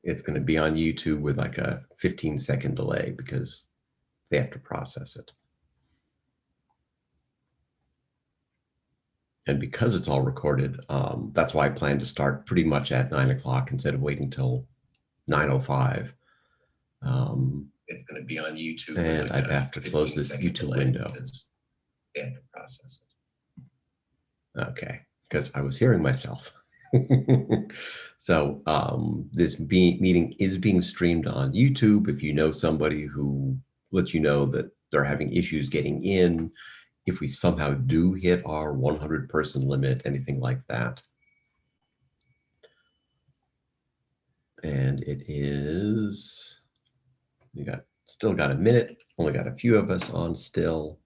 it's going to be on YouTube with like a 15-second delay because they have to process it. And because it's all recorded, that's why I plan to start pretty much at 9 o'clock instead of waiting till 9:05. It's going to be on YouTube. And I'd have to close this YouTube window. They have to process it. Okay, because I was hearing myself. So this meeting is being streamed on YouTube. If you know somebody who lets you know that they're having issues getting in, if we somehow do hit our 100-person limit, anything like that. And it is, still got a minute, only got a few of us on still.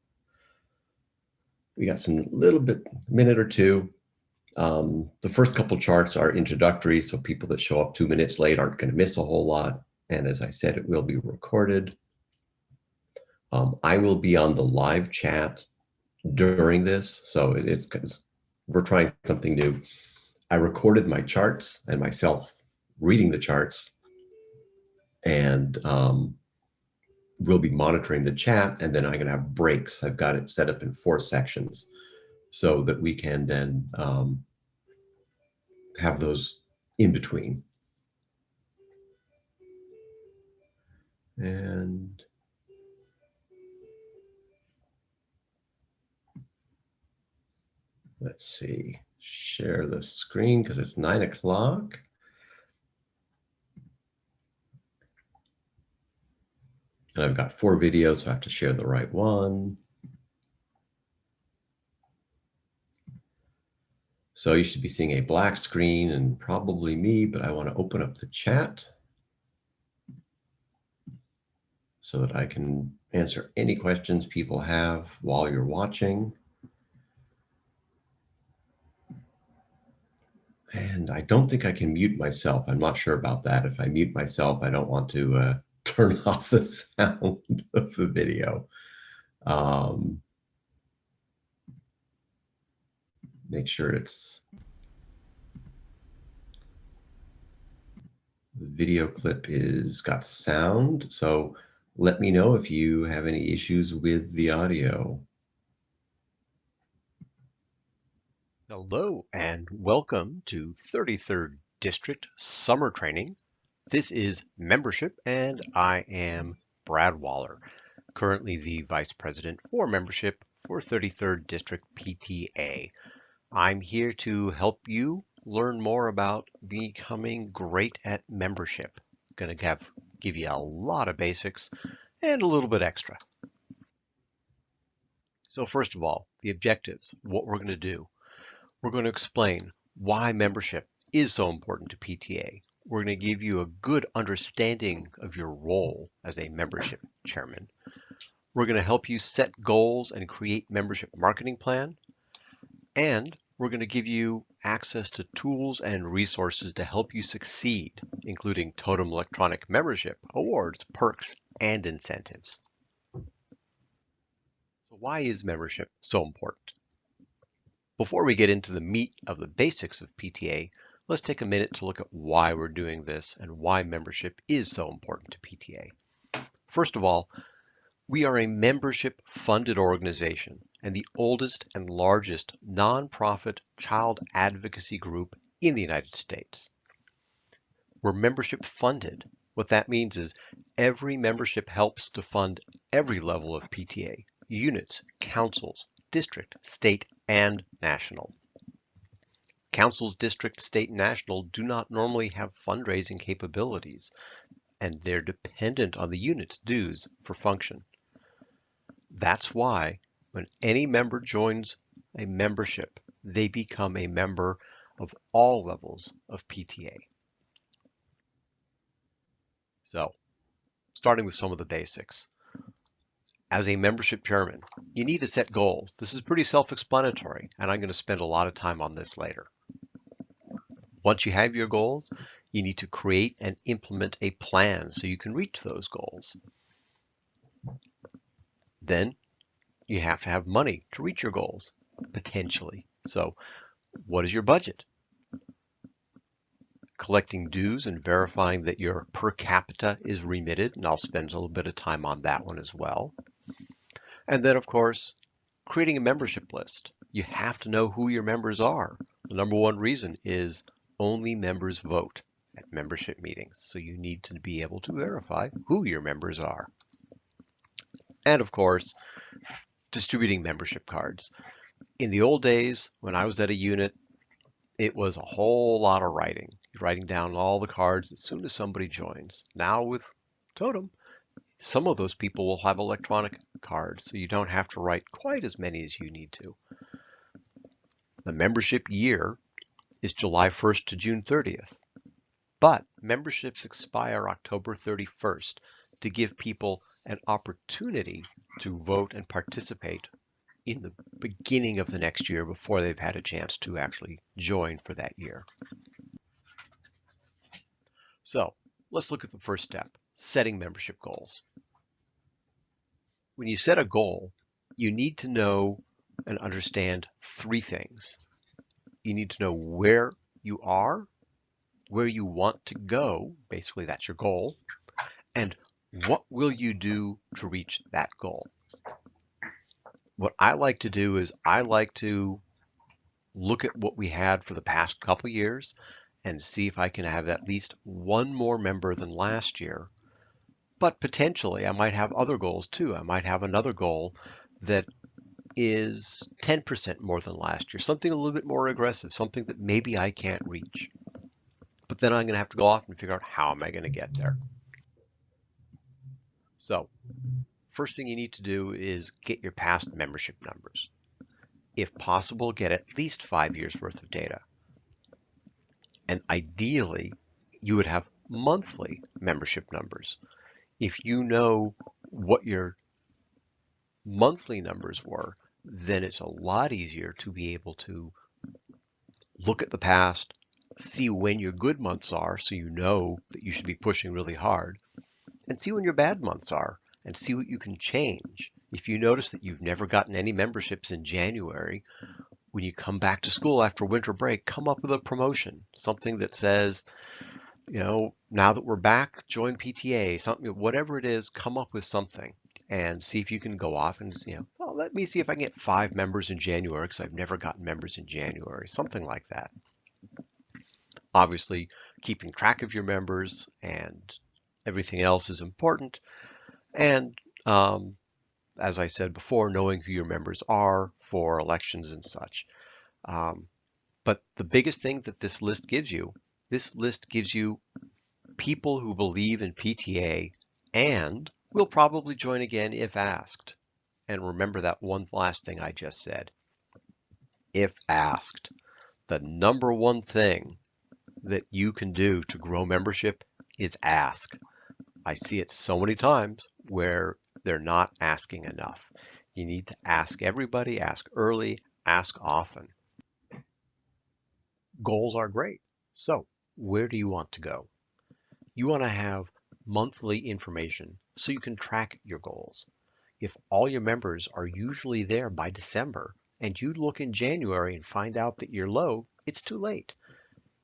We got some minute or two. The first couple charts are introductory, so people that show up 2 minutes late aren't going to miss a whole lot. And as I said, it will be recorded. I will be on the live chat during this, so we're trying something new. I recorded my charts and myself reading the charts, and we'll be monitoring the chat, and then I'm going to have breaks. I've got it set up in 4 sections so that we can then have those in between. And let's see, share the screen because it's 9 o'clock. And I've got 4 videos, so I have to share the right one. So you should be seeing a black screen and probably me, but I want to open up the chat so that I can answer any questions people have while you're watching. And I don't think I can mute myself. I'm not sure about that. If I mute myself, I don't want to turn off the sound of the video. Make sure the video clip got sound. So let me know if you have any issues with the audio. Hello and welcome to 33rd District Summer Training. This is membership and I am Brad Waller, currently the Vice President for membership for 33rd District PTA. I'm here to help you learn more about becoming great at membership. Going to give you a lot of basics and a little bit extra. So first of all, the objectives, what we're going to do. We're going to explain why membership is so important to PTA. We're going to give you a good understanding of your role as a membership chairman. We're going to help you set goals and create membership marketing plan. And we're going to give you access to tools and resources to help you succeed, including Totem Electronic Membership, awards, perks, and incentives. So why is membership so important? Before we get into the meat of the basics of PTA, let's take a minute to look at why we're doing this and why membership is so important to PTA. First of all, we are a membership-funded organization and the oldest and largest nonprofit child advocacy group in the United States. We're membership-funded. What that means is every membership helps to fund every level of PTA, units, councils, district, state, and national. Councils, district, state, and national do not normally have fundraising capabilities, and they're dependent on the unit's dues for function. That's why when any member joins a membership, they become a member of all levels of PTA. So, starting with some of the basics. As a membership chairman, you need to set goals. This is pretty self-explanatory, and I'm going to spend a lot of time on this later. Once you have your goals, you need to create and implement a plan so you can reach those goals. Then you have to have money to reach your goals, potentially. So what is your budget? collecting dues and verifying that your per capita is remitted, and I'll spend a little bit of time on that one as well. And then, of course, creating a membership list. You have to know who your members are. The number one reason is only members vote at membership meetings. So you need to be able to verify who your members are. And of course, distributing membership cards. In the old days, when I was at a unit, it was a whole lot of writing. You're writing down all the cards as soon as somebody joins. Now with Totem, some of those people will have electronic cards, so you don't have to write quite as many as you need to. The membership year is July 1st to June 30th, but memberships expire October 31st to give people an opportunity to vote and participate in the beginning of the next year before they've had a chance to actually join for that year. So let's look at the first step, setting membership goals. When you set a goal, you need to know and understand three things. You need to know where you are, where you want to go, basically that's your goal, and what will you do to reach that goal. What I like to do is I like to look at what we had for the past couple years and see if I can have at least one more member than last year. But potentially I might have other goals too. I might have another goal that is 10% more than last year, something a little bit more aggressive, something that maybe I can't reach. But then I'm going to have to go off and figure out how am I going to get there. So first thing you need to do is get your past membership numbers. If possible, get at least 5 years worth of data. And ideally, you would have monthly membership numbers. If you know what your monthly numbers were, then it's a lot easier to be able to look at the past, see when your good months are so you know that you should be pushing really hard, and see when your bad months are and see what you can change. If you notice that you've never gotten any memberships in January, when you come back to school after winter break, come up with a promotion, something that says, now that we're back, join PTA, something, whatever it is, come up with something and see if you can go off and, well, let me see if I can get 5 members in January because I've never gotten members in January, something like that. Obviously, keeping track of your members and everything else is important. And as I said before, knowing who your members are for elections and such. But the biggest thing that this list gives you people who believe in PTA and will probably join again if asked. And remember that one last thing I just said. If asked, the number one thing that you can do to grow membership is ask. I see it so many times where they're not asking enough. You need to ask everybody, ask early, ask often. Goals are great. So where do you want to go? You want to have monthly information so you can track your goals. If all your members are usually there by December and you look in January and find out that you're low, it's too late.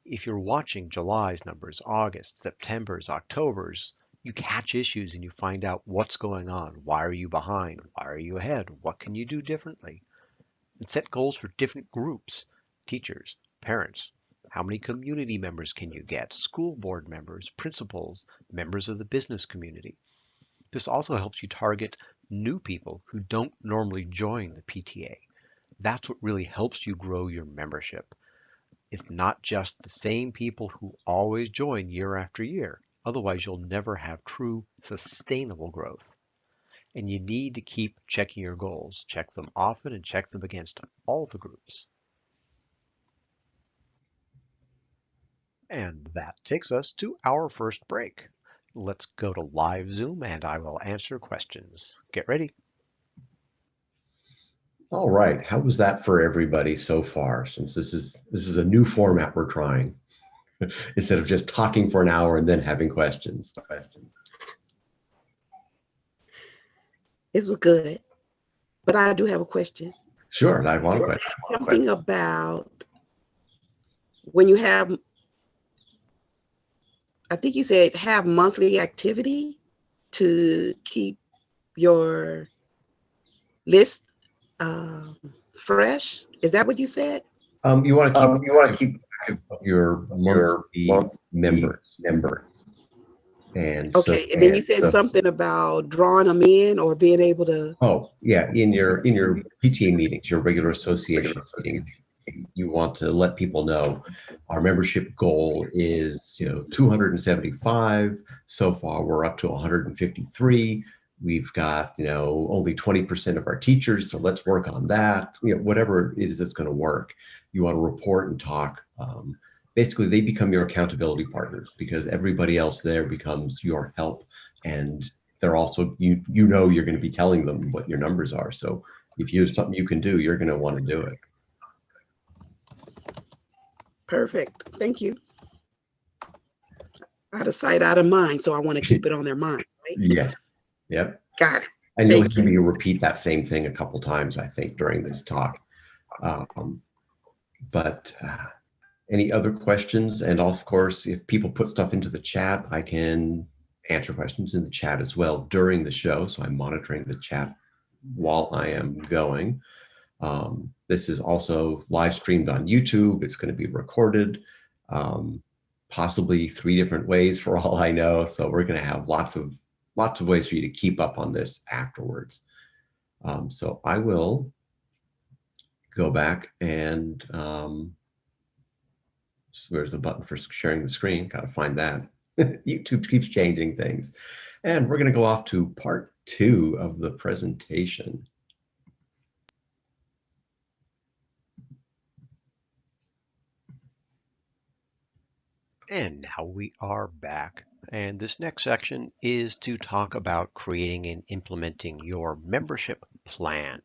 If you're watching July's numbers, August, September's, October's, you catch issues and you find out what's going on. Why are you behind? Why are you ahead? What can you do differently? And set goals for different groups, teachers, parents. How many community members can you get? School board members, principals, members of the business community. This also helps you target new people who don't normally join the PTA. That's what really helps you grow your membership. It's not just the same people who always join year after year. Otherwise, you'll never have true sustainable growth. And you need to keep checking your goals. Check them often and check them against all the groups. And that takes us to our first break. Let's go to live Zoom and I will answer questions. Get ready. All right. How was that for everybody so far? Since this is a new format we're trying, instead of just talking for an hour and then having questions. This was good, but I do have a question. Sure, I want a question. Something about when you have I think you said have monthly activity to keep your list fresh. Is that what you said? You want to You want to keep keep your your monthly monthly members. members. And so, Okay, and then you said so- something about drawing them in or being able to. oh yeah, in your PTA meetings, your regular association meetings, you want to let people know our membership goal is 275. So far, we're up to 153. We've got only 20% of our teachers, so let's work on that. Whatever it is that's going to work, you want to report and talk. Basically, they become your accountability partners because everybody else there becomes your help, and they're also you're going to be telling them what your numbers are. So if you have something you can do, you're going to want to do it. Perfect. Thank you. Out of sight, out of mind. So I want to keep it on their mind, right? Yes. Yep. Got it. And you'll Thank hear me repeat that same thing a couple times, I think, during this talk. But any other questions? And of course, if people put stuff into the chat, I can answer questions in the chat as well during the show. So I'm monitoring the chat while I am going. This is also live streamed on YouTube. It's going to be recorded, possibly 3 different ways for all I know. So we're going to have lots of ways for you to keep up on this afterwards. So I will go back and where's the button for sharing the screen? Got to find that. YouTube keeps changing things. And we're going to go off to part 2 of the presentation. And now we are back. And this next section is to talk about creating and implementing your membership plan.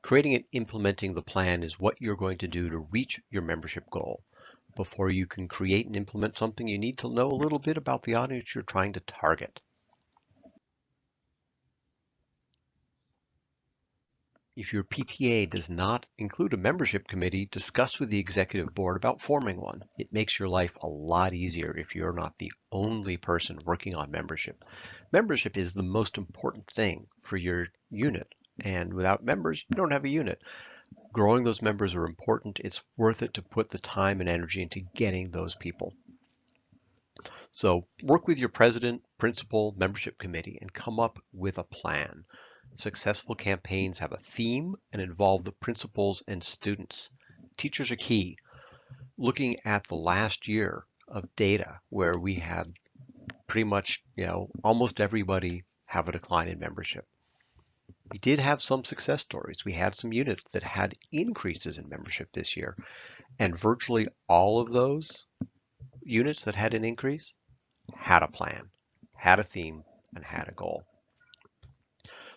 Creating and implementing the plan is what you're going to do to reach your membership goal. Before you can create and implement something, you need to know a little bit about the audience you're trying to target. If your PTA does not include a membership committee, discuss with the executive board about forming one. It makes your life a lot easier if you're not the only person working on membership. Membership is the most important thing for your unit, and without members, you don't have a unit. Growing those members are important. It's worth it to put the time and energy into getting those people. So work with your president, principal, membership committee, and come up with a plan. Successful campaigns have a theme and involve the principals and students. Teachers are key. Looking at the last year of data where we had pretty much, almost everybody have a decline in membership. We did have some success stories. We had some units that had increases in membership this year, and virtually all of those units that had an increase had a plan, had a theme, and had a goal.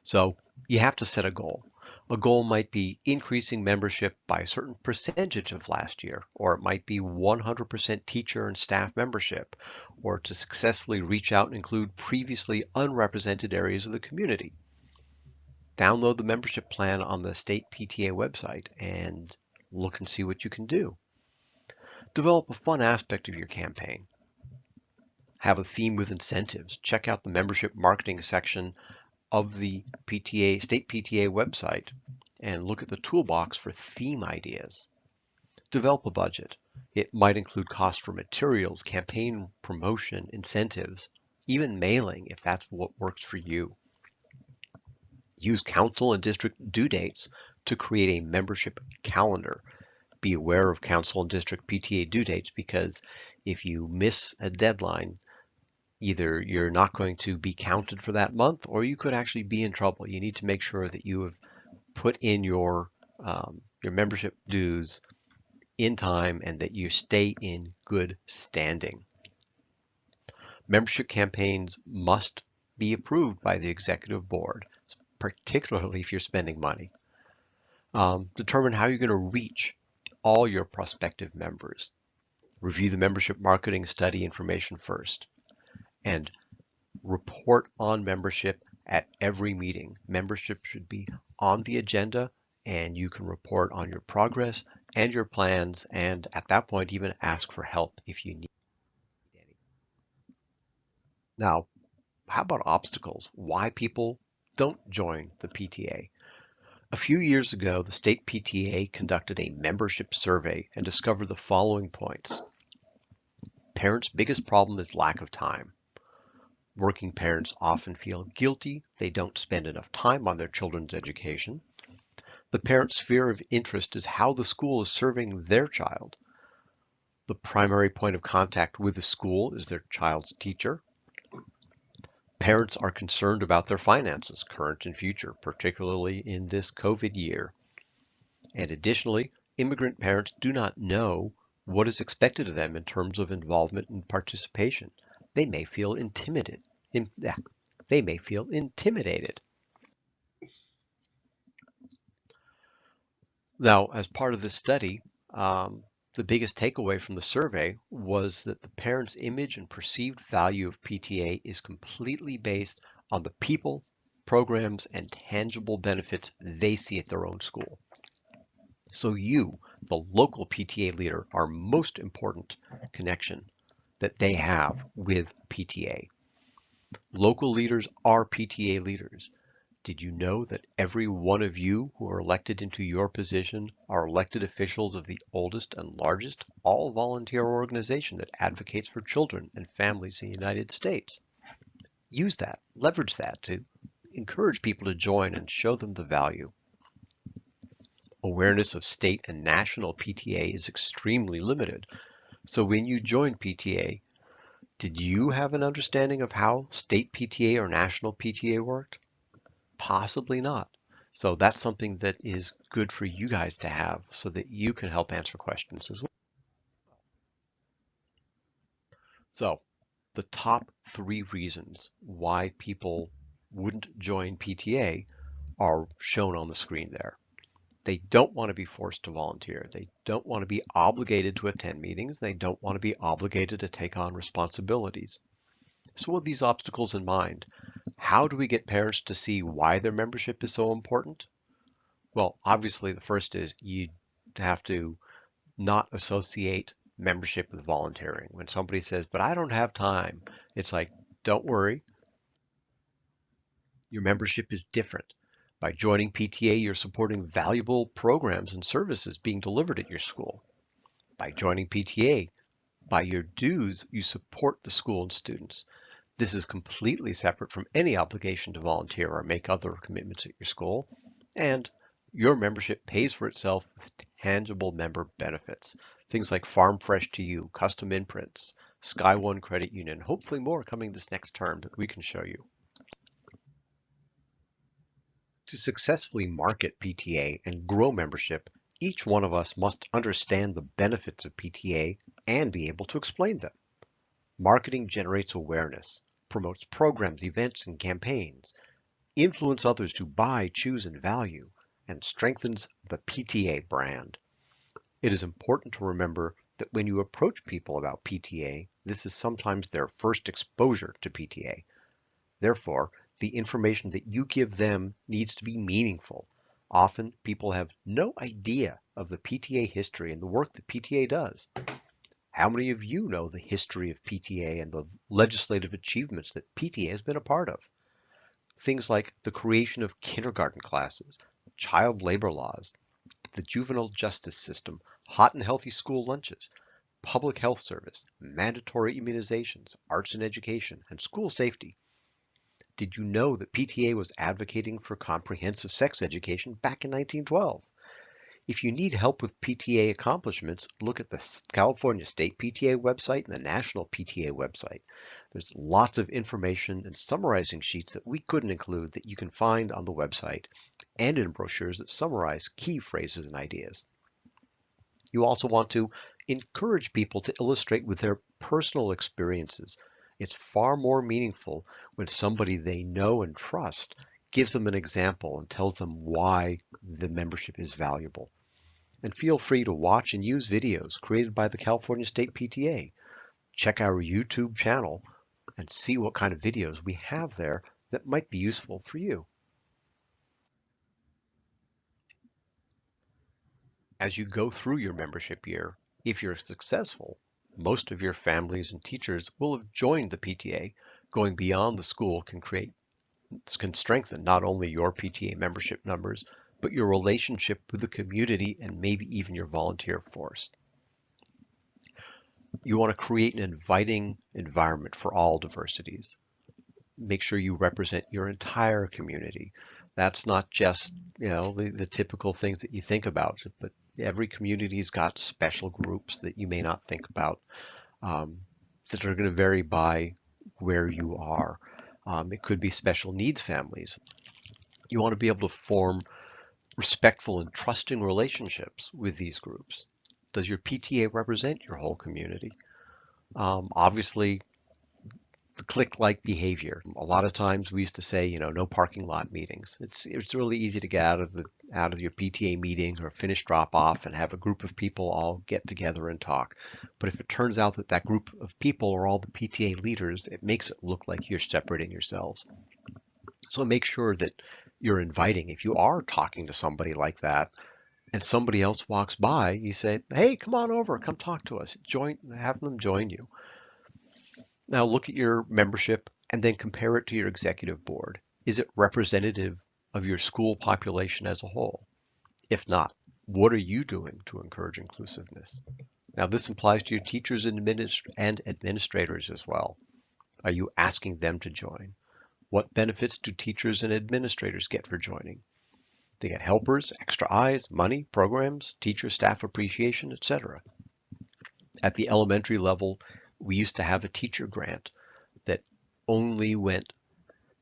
So you have to set a goal. A goal might be increasing membership by a certain percentage of last year, or it might be 100% teacher and staff membership, or to successfully reach out and include previously unrepresented areas of the community. Download the membership plan on the state PTA website and look and see what you can do. Develop a fun aspect of your campaign. Have a theme with incentives. Check out the membership marketing section of the state PTA website and look at the toolbox for theme ideas. Develop a budget. It might include costs for materials, campaign promotion, incentives, even mailing if that's what works for you. Use council and district due dates to create a membership calendar. Be aware of council and district PTA due dates because if you miss a deadline, either you're not going to be counted for that month or you could actually be in trouble. You need to make sure that you have put in your membership dues in time and that you stay in good standing. Membership campaigns must be approved by the executive board, particularly if you're spending money. Determine how you're going to reach all your prospective members. Review the membership marketing study information first. And report on membership at every meeting. Membership should be on the agenda and you can report on your progress and your plans, and at that point even ask for help if you need any. Now, how about obstacles? Why people don't join the PTA? A few years ago, the state PTA conducted a membership survey and discovered the following points. Parents' biggest problem is lack of time. Working parents often feel guilty they don't spend enough time on their children's education. The parent's sphere of interest is how the school is serving their child. The primary point of contact with the school is their child's teacher. Parents are concerned about their finances, current and future, particularly in this COVID year. And additionally, immigrant parents do not know what is expected of them in terms of involvement and participation. They may feel intimidated. They may feel intimidated. Now, as part of this study, the biggest takeaway from the survey was that the parents' image and perceived value of PTA is completely based on the people, programs, and tangible benefits they see at their own school. So you, the local PTA leader, are most important connection that they have with PTA. Local leaders are PTA leaders. Did you know that every one of you who are elected into your position are elected officials of the oldest and largest all-volunteer organization that advocates for children and families in the United States? Use that, leverage that to encourage people to join and show them the value. Awareness of state and national PTA is extremely limited. So when you joined PTA, did you have an understanding of how state PTA or national PTA worked? Possibly not. So that's something that is good for you guys to have so that you can help answer questions as well. So the top 3 reasons why people wouldn't join PTA are shown on the screen there. They don't want to be forced to volunteer. They don't want to be obligated to attend meetings. They don't want to be obligated to take on responsibilities. So with these obstacles in mind, how do we get parents to see why their membership is so important? Well, obviously the first is you have to not associate membership with volunteering. When somebody says, but I don't have time, it's like, don't worry, your membership is different. By joining PTA, you're supporting valuable programs and services being delivered at your school. By joining PTA, by your dues, you support the school and students. This is completely separate from any obligation to volunteer or make other commitments at your school. And your membership pays for itself with tangible member benefits. Things like Farm Fresh to You, custom imprints, Sky One Credit Union, hopefully more coming this next term that we can show you. To successfully market PTA and grow membership, each one of us must understand the benefits of PTA and be able to explain them. Marketing generates awareness, promotes programs, events, and campaigns, influence others to buy, choose, and value, and strengthens the PTA brand. It is important to remember that when you approach people about PTA, this is sometimes their first exposure to PTA. Therefore, the information that you give them needs to be meaningful. Often, people have no idea of the PTA history and the work that PTA does. How many of you know the history of PTA and the legislative achievements that PTA has been a part of? Things like the creation of kindergarten classes, child labor laws, the juvenile justice system, hot and healthy school lunches, public health service, mandatory immunizations, arts and education, and school safety. Did you know that PTA was advocating for comprehensive sex education back in 1912? If you need help with PTA accomplishments, look at the California State PTA website and the National PTA website. There's lots of information and summarizing sheets that we couldn't include that you can find on the website and in brochures that summarize key phrases and ideas. You also want to encourage people to illustrate with their personal experiences. It's far more meaningful when somebody they know and trust gives them an example and tells them why the membership is valuable. And feel free to watch and use videos created by the California State PTA. Check our YouTube channel and see what kind of videos we have there that might be useful for you. As you go through your membership year, if you're successful, most of your families and teachers will have joined the PTA, Going beyond the school can strengthen not only your PTA membership numbers, but your relationship with the community and maybe even your volunteer force. You want to create an inviting environment for all diversities. Make sure you represent your entire community. That's not just, the typical things that you think about, but every community's got special groups that you may not think about, that are going to vary by where you are. It could be special needs families. You want to be able to form respectful and trusting relationships with these groups. Does your PTA represent your whole community? Obviously, the clique-like behavior. A lot of times we used to say, no parking lot meetings. It's really easy to get out of your PTA meeting or finish drop off and have a group of people all get together and talk. But if it turns out that that group of people are all the PTA leaders, it makes it look like you're separating yourselves. So make sure that you're inviting. If you are talking to somebody like that and somebody else walks by, you say, hey, come on over, come talk to us. Have them join you. Now look at your membership and then compare it to your executive board. Is it representative of your school population as a whole? If not, what are you doing to encourage inclusiveness? Now this applies to your teachers and administrators as well. Are you asking them to join? What benefits do teachers and administrators get for joining? They get helpers, extra eyes, money, programs, teacher staff appreciation, etc. At the elementary level, we used to have a teacher grant that only went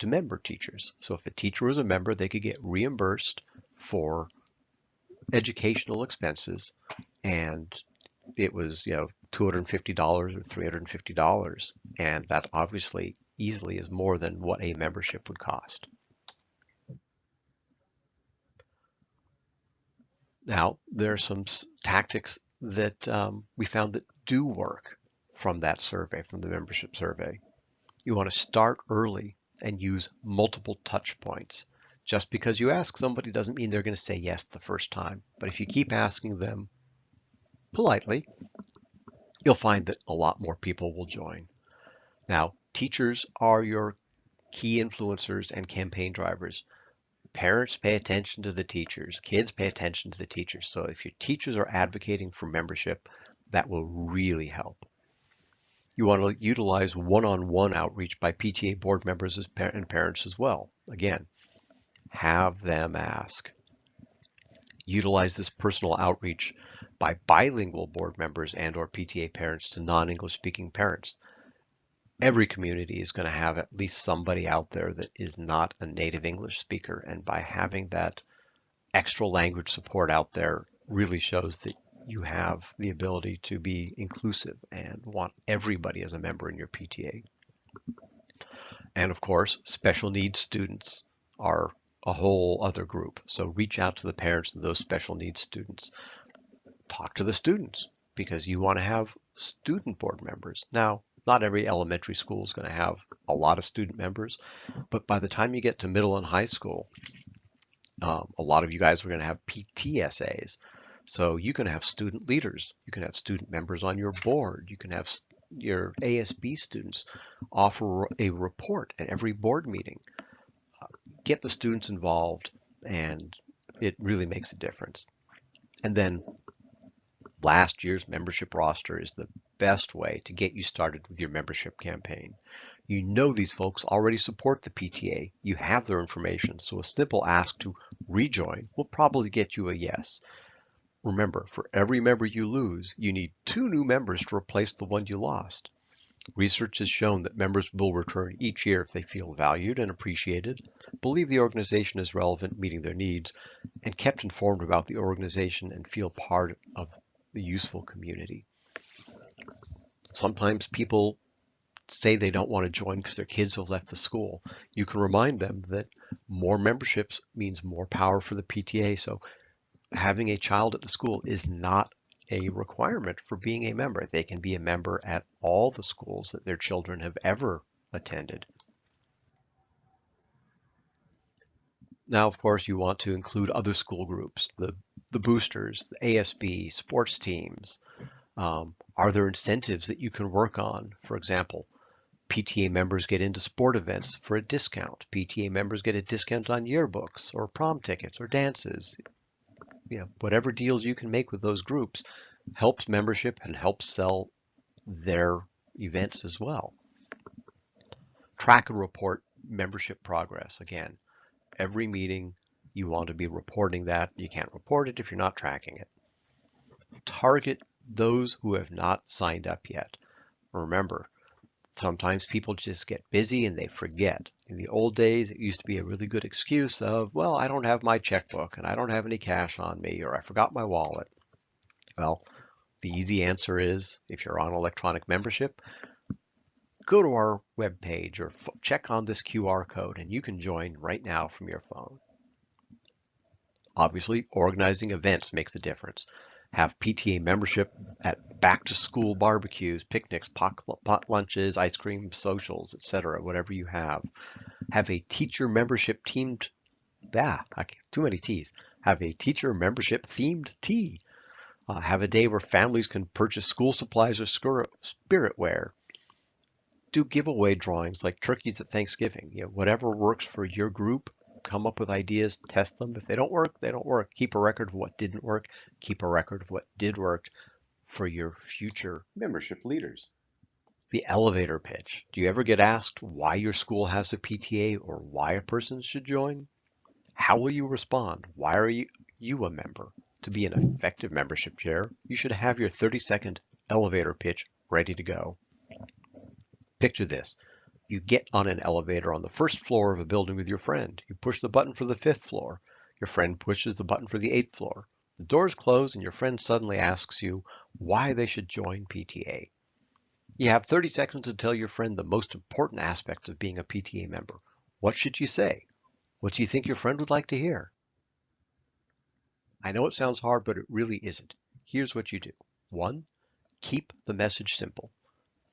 to member teachers. So if a teacher was a member, they could get reimbursed for educational expenses, and it was, $250 or $350, and that obviously easily is more than what a membership would cost. Now, there are some tactics that we found that do work from that survey, from the membership survey. You want to start early and use multiple touch points. Just because you ask somebody doesn't mean they're going to say yes the first time. But if you keep asking them politely, you'll find that a lot more people will join. Now, teachers are your key influencers and campaign drivers. Parents pay attention to the teachers. Kids pay attention to the teachers. So if your teachers are advocating for membership, that will really help. You want to utilize one-on-one outreach by PTA board members and parents as well. Again, have them ask. Utilize this personal outreach by bilingual board members and or PTA parents to non-English speaking parents. Every community is going to have at least somebody out there that is not a native English speaker, and by having that extra language support out there really shows that you have the ability to be inclusive and want everybody as a member in your PTA. And of course, special needs students are a whole other group. So reach out to the parents of those special needs students. Talk to the students, because you want to have student board members. Now, not every elementary school is going to have a lot of student members, but by the time you get to middle and high school, a lot of you guys are going to have PTSAs. So you can have student leaders. You can have student members on your board. You can have your ASB students offer a report at every board meeting. Get the students involved, and it really makes a difference. And then last year's membership roster is the best way to get you started with your membership campaign. You know these folks already support the PTA. You have their information, so a simple ask to rejoin will probably get you a yes. Remember, for every member you lose, you need 2 new members to replace the one you lost. Research has shown that members will return each year if they feel valued and appreciated, believe the organization is relevant, meeting their needs, and kept informed about the organization and feel part of the useful community. Sometimes people say they don't want to join because their kids have left the school. You can remind them that more memberships means more power for the PTA. So having a child at the school is not a requirement for being a member. They can be a member at all the schools that their children have ever attended. Now, of course, you want to include other school groups, the boosters, the ASB, sports teams. Are there incentives that you can work on? For example, PTA members get into sport events for a discount. PTA members get a discount on yearbooks or prom tickets or dances. Whatever deals you can make with those groups helps membership and helps sell their events as well. Track and report membership progress. Again, every meeting you want to be reporting that. You can't report it if you're not tracking it. Target those who have not signed up yet. Remember, sometimes people just get busy and they forget. In the old days, it used to be a really good excuse of, well, I don't have my checkbook and I don't have any cash on me, or I forgot my wallet. Well, the easy answer is, if you're on electronic membership, go to our webpage or check on this QR code and you can join right now from your phone. Obviously, organizing events makes a difference. Have PTA membership at back-to-school barbecues, picnics, pot lunches, ice cream socials, etc., whatever you have. Have a teacher membership themed, too many T's. Have a teacher membership themed tea. Have a day where families can purchase school supplies or spiritware. Do giveaway drawings like turkeys at Thanksgiving. Whatever works for your group. Come up with ideas, test them. If they don't work, they don't work. Keep a record of what didn't work. Keep a record of what did work for your future membership leaders. The elevator pitch. Do you ever get asked why your school has a PTA or why a person should join? How will you respond? Why are you a member? To be an effective membership chair, you should have your 30-second elevator pitch ready to go. Picture this. You get on an elevator on the first floor of a building with your friend. You push the button for the 5th floor. Your friend pushes the button for the 8th floor. The doors close and your friend suddenly asks you why they should join PTA. You have 30 seconds to tell your friend the most important aspects of being a PTA member. What should you say? What do you think your friend would like to hear? I know it sounds hard, but it really isn't. Here's what you do. 1, keep the message simple.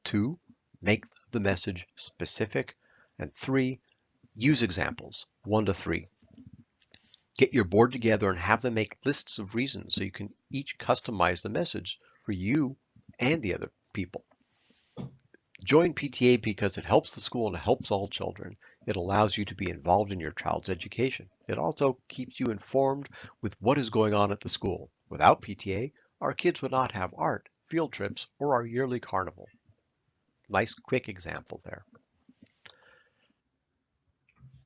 2, make the message specific. And 3, use examples, 1 to 3. Get your board together and have them make lists of reasons so you can each customize the message for you and the other people. Join PTA because it helps the school and it helps all children. It allows you to be involved in your child's education. It also keeps you informed with what is going on at the school. Without PTA, our kids would not have art, field trips, or our yearly carnival. Nice quick example there.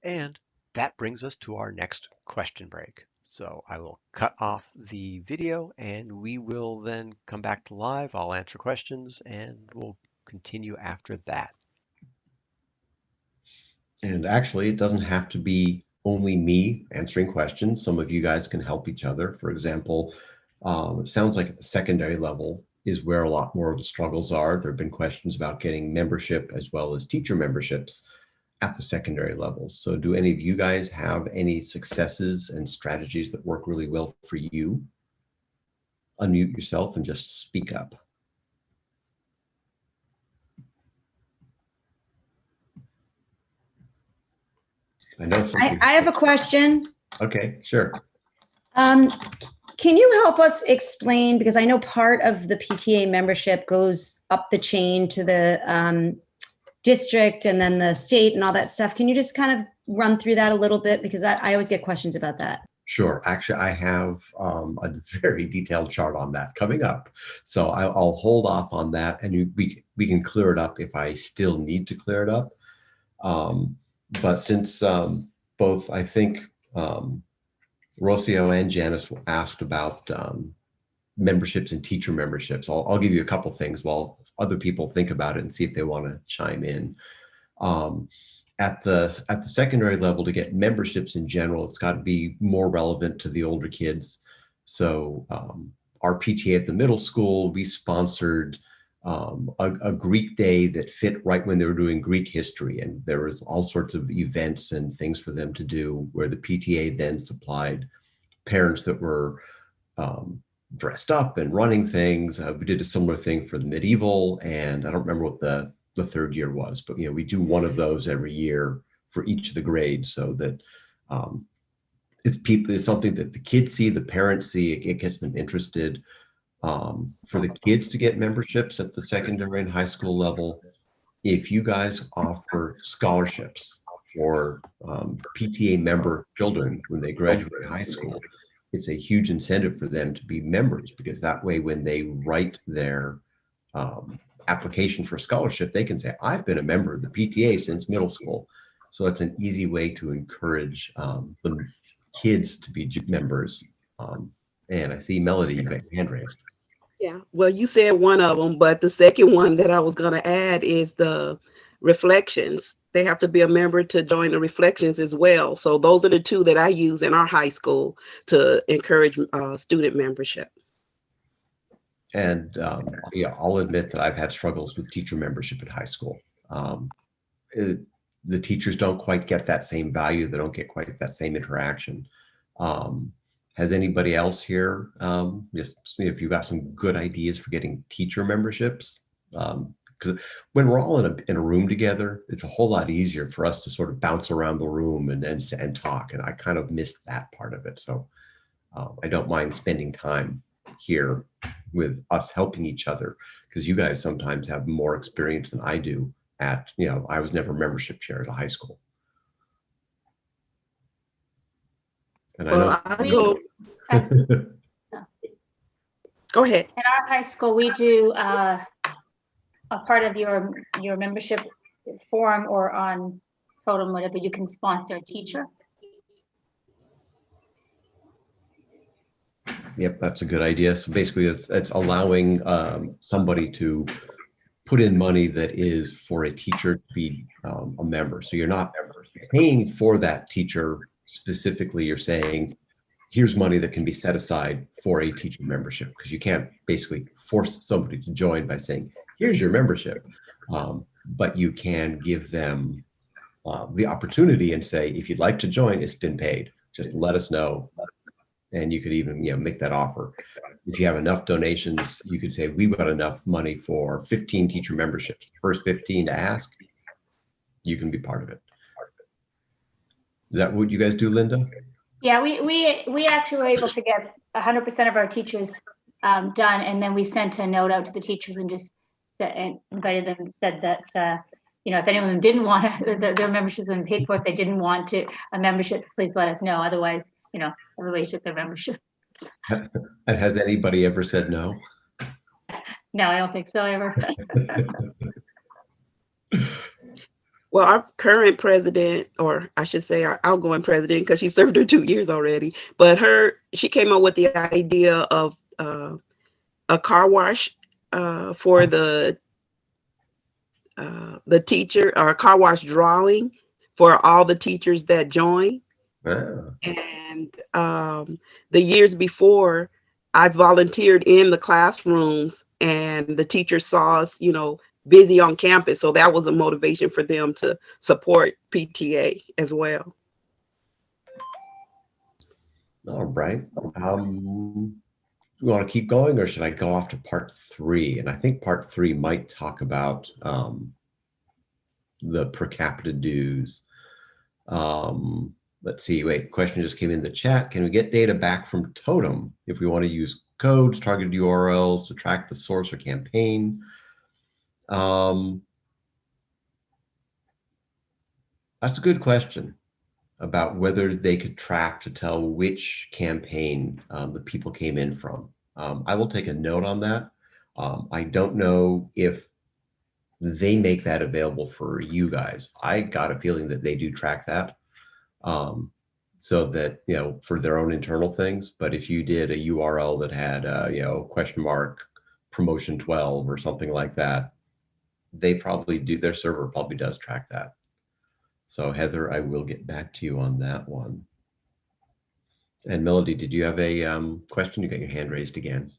And that brings us to our next question break. So I will cut off the video and we will then come back to live. I'll answer questions and we'll continue after that. And actually, it doesn't have to be only me answering questions. Some of you guys can help each other. For example, it sounds like at the secondary level is where a lot more of the struggles are. There have been questions about getting membership as well as teacher memberships at the secondary levels. So do any of you guys have any successes and strategies that work really well for you? Unmute yourself and just speak up. I know I have a question. Okay, sure. Can you help us explain, because I know part of the PTA membership goes up the chain to the district and then the state and all that stuff. Can you just kind of run through that a little bit? Because I always get questions about that. Sure. Actually, I have a very detailed chart on that coming up. So I'll hold off on that and we can clear it up if I still need to clear it up. But since both, I think, Rocio and Janice asked about memberships and teacher memberships, I'll give you a couple things while other people think about it and see if they want to chime in. At the secondary level, to get memberships in general, it's got to be more relevant to the older kids. So our PTA at the middle school, we sponsored a Greek day that fit right when they were doing Greek history. And there was all sorts of events and things for them to do where the PTA then supplied parents that were dressed up and running things. We did a similar thing for the medieval, and I don't remember what the third year was, but we do one of those every year for each of the grades so that it's something that the kids see, the parents see, it gets them interested. For the kids to get memberships at the secondary and high school level, if you guys offer scholarships for PTA member children when they graduate high school, it's a huge incentive for them to be members, because that way when they write their application for scholarship, they can say, I've been a member of the PTA since middle school. So it's an easy way to encourage the kids to be members. And I see Melody, you got your hand raised. Yeah, well, you said one of them, but the second one that I was going to add is the reflections. They have to be a member to join the reflections as well. So those are the two that I use in our high school to encourage student membership. And yeah, I'll admit that I've had struggles with teacher membership at high school. The teachers don't quite get that same value. They don't get quite that same interaction. Has anybody else here just see if you've got some good ideas for getting teacher memberships? Because when we're all in a room together, it's a whole lot easier for us to sort of bounce around the room and talk. And I kind of missed that part of it. So I don't mind spending time here with us helping each other, because you guys sometimes have more experience than I do at, I was never membership chair at a high school. And Well, I know. Go ahead. In our high school, we do a part of your membership form or on Totem, whatever, you can sponsor a teacher. Yep, that's a good idea. So basically, it's allowing somebody to put in money that is for a teacher to be a member. So you're not paying for that teacher specifically. You're saying, here's money that can be set aside for a teacher membership, because you can't basically force somebody to join by saying, here's your membership. But you can give them the opportunity and say, if you'd like to join, it's been paid. Just let us know. And you could even make that offer. If you have enough donations, you could say, we've got enough money for 15 teacher memberships. First 15 to ask, you can be part of it. Is that what you guys do, Linda? Yeah, we actually were able to get 100% of our teachers done, and then we sent a note out to the teachers and just invited them and said that if anyone didn't want their memberships been paid for, if they didn't want a membership, please let us know. Otherwise, everybody took their membership. And has anybody ever said no? No, I don't think so ever. Well, our current president, or I should say our outgoing president, because she served her 2 years already, but she came up with the idea of a car wash for the teacher, or a car wash drawing for all the teachers that join. Oh. And the years before, I volunteered in the classrooms, and the teachers saw us, busy on campus. So that was a motivation for them to support PTA as well. All right. You want to keep going, or should I go off to part 3? And I think part 3 might talk about the per capita dues. Let's see. Wait, question just came in the chat. Can we get data back from Totem if we want to use codes, targeted URLs to track the source or campaign? That's a good question about whether they could track to tell which campaign the people came in from. I will take a note on that. I don't know if they make that available for you guys. I got a feeling that they do track that. So that, for their own internal things. But if you did a URL that had, question mark promotion 12 or something like that, they probably do, their server probably does track that. So Heather, I will get back to you on that one. And Melody, did you have a question? You got your hand raised again.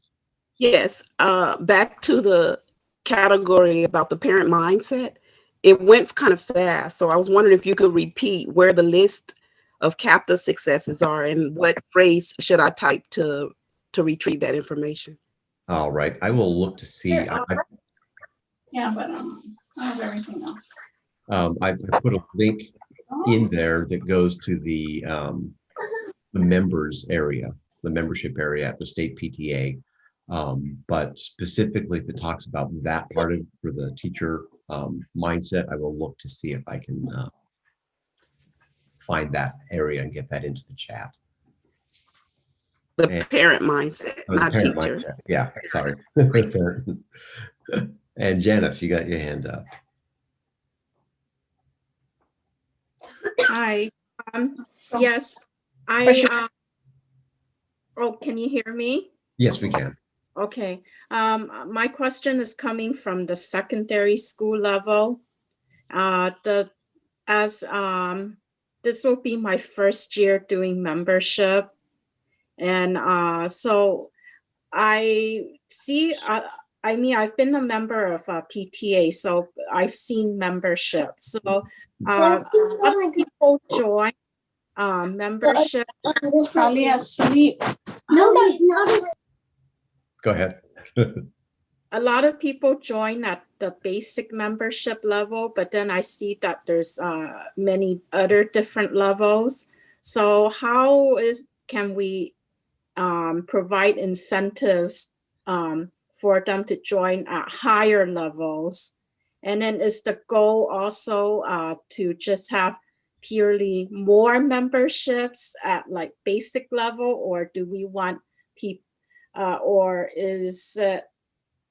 Yes, back to the category about the parent mindset. It went kind of fast. So I was wondering if you could repeat where the list of CAPTA successes are and what phrase should I type to retrieve that information. All right, I will look to see. Yeah, but I have everything else. I put a link in there that goes to the members area, the membership area at the state PTA. But specifically, if it talks about that part of for the teacher mindset, I will look to see if I can find that area and get that into the chat. The And, parent mindset, the not parent teacher. mindset. Yeah, sorry. And Janice, you got your hand up. Hi. Yes, oh, can you hear me? Yes, we can. Okay. My question is coming from the secondary school level. This will be my first year doing membership. And so I see, I mean, I've been a member of PTA, so I've seen membership. So a lot of people join membership. He's probably asleep. No, he's not. Go ahead. A lot of people join at the basic membership level, but then I see that there's many other different levels. So how can we provide incentives for them to join at higher levels? And then is the goal also to just have purely more memberships at like basic level, or do we want people, or is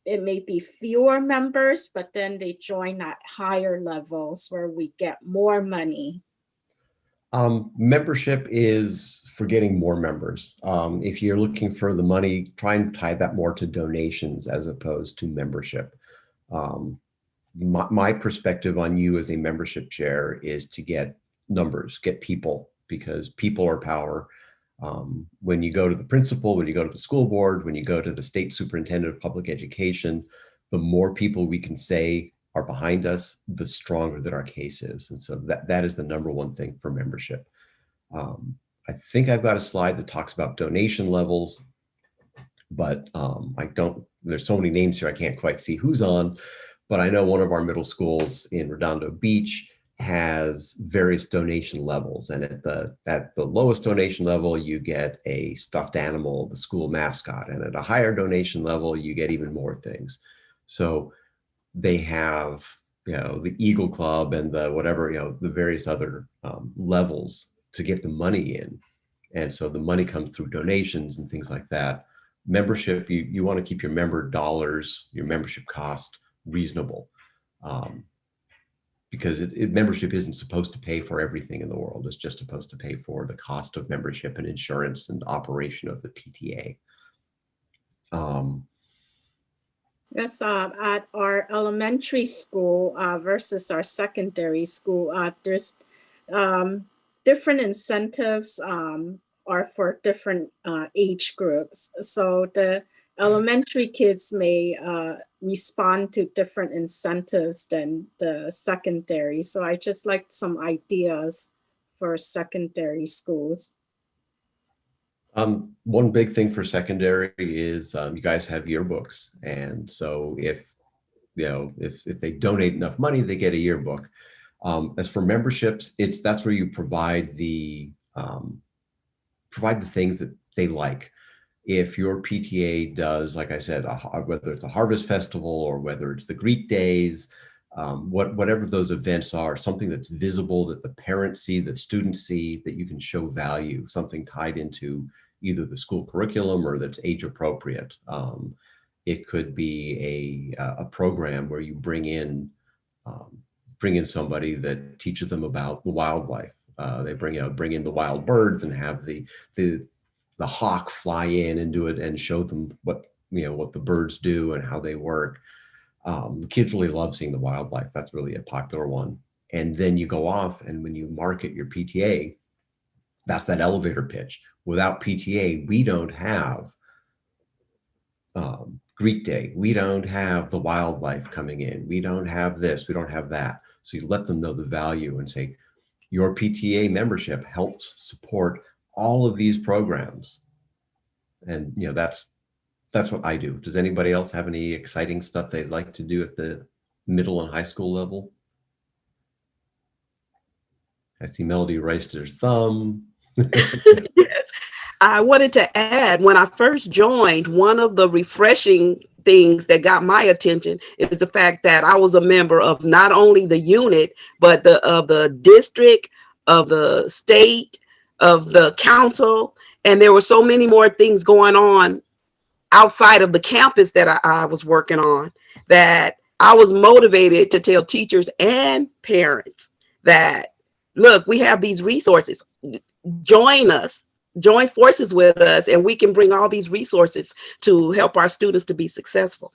it may be fewer members, but then they join at higher levels where we get more money? Membership is for getting more members. If you're looking for the money, try and tie that more to donations as opposed to membership. My perspective on you as a membership chair is to get numbers, get people, because people are power. When you go to the principal, when you go to the school board, when you go to the state superintendent of public education, the more people we can say are behind us, the stronger that our case is. And so that is the number one thing for membership. I think I've got a slide that talks about donation levels, but I don't, there's so many names here, I can't quite see who's on, but I know one of our middle schools in Redondo Beach has various donation levels. And at the lowest donation level, you get a stuffed animal, the school mascot. And at a higher donation level, you get even more things. So they have, you know, the Eagle Club and the whatever, you know, the various other levels to get the money in. And so the money comes through donations and things like that. Membership, you want to keep your member dollars, your membership cost reasonable. Because membership isn't supposed to pay for everything in the world. It's just supposed to pay for the cost of membership and insurance and operation of the PTA. Yes, at our elementary school versus our secondary school, there's different incentives are for different age groups. So the elementary kids may respond to different incentives than the secondary. So I just like some ideas for secondary schools. One big thing for secondary is you guys have yearbooks. And so if they donate enough money, they get a yearbook. As for memberships, that's where you provide the things that they like. If your PTA does, like I said, whether it's a harvest festival or whether it's the Greek days, whatever those events are, something that's visible that the parents see, that students see, that you can show value, something tied into either the school curriculum or that's age appropriate. It could be a program where you bring in somebody that teaches them about the wildlife. They bring in the wild birds and have the hawk fly in and do it and show them what the birds do and how they work. The kids really love seeing the wildlife. That's really a popular one. And then you go off, and when you market your PTA, that's that elevator pitch. Without PTA, we don't have Greek Day. We don't have the wildlife coming in. We don't have this. We don't have that. So you let them know the value and say, your PTA membership helps support all of these programs. And that's what I do. Does anybody else have any exciting stuff they'd like to do at the middle and high school level? I see Melody raised her thumb. I wanted to add, when I first joined, one of the refreshing things that got my attention is the fact that I was a member of not only the unit, but of the district, of the state, of the council, and there were so many more things going on outside of the campus that I was working on, that I was motivated to tell teachers and parents that, look, we have these resources. Join us, join forces with us, and we can bring all these resources to help our students to be successful.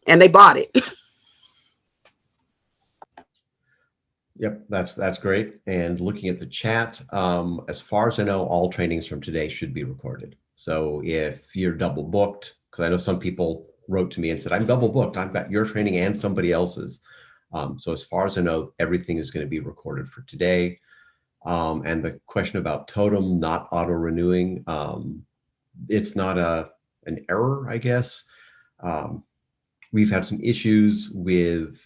And they bought it. Yep, that's great. And looking at the chat, as far as I know, all trainings from today should be recorded. So if you're double booked, because I know some people wrote to me and said, I'm double booked, I've got your training and somebody else's. So as far as I know, everything is going to be recorded for today. And the question about totem not auto-renewing, it's not an error, I guess. We've had some issues with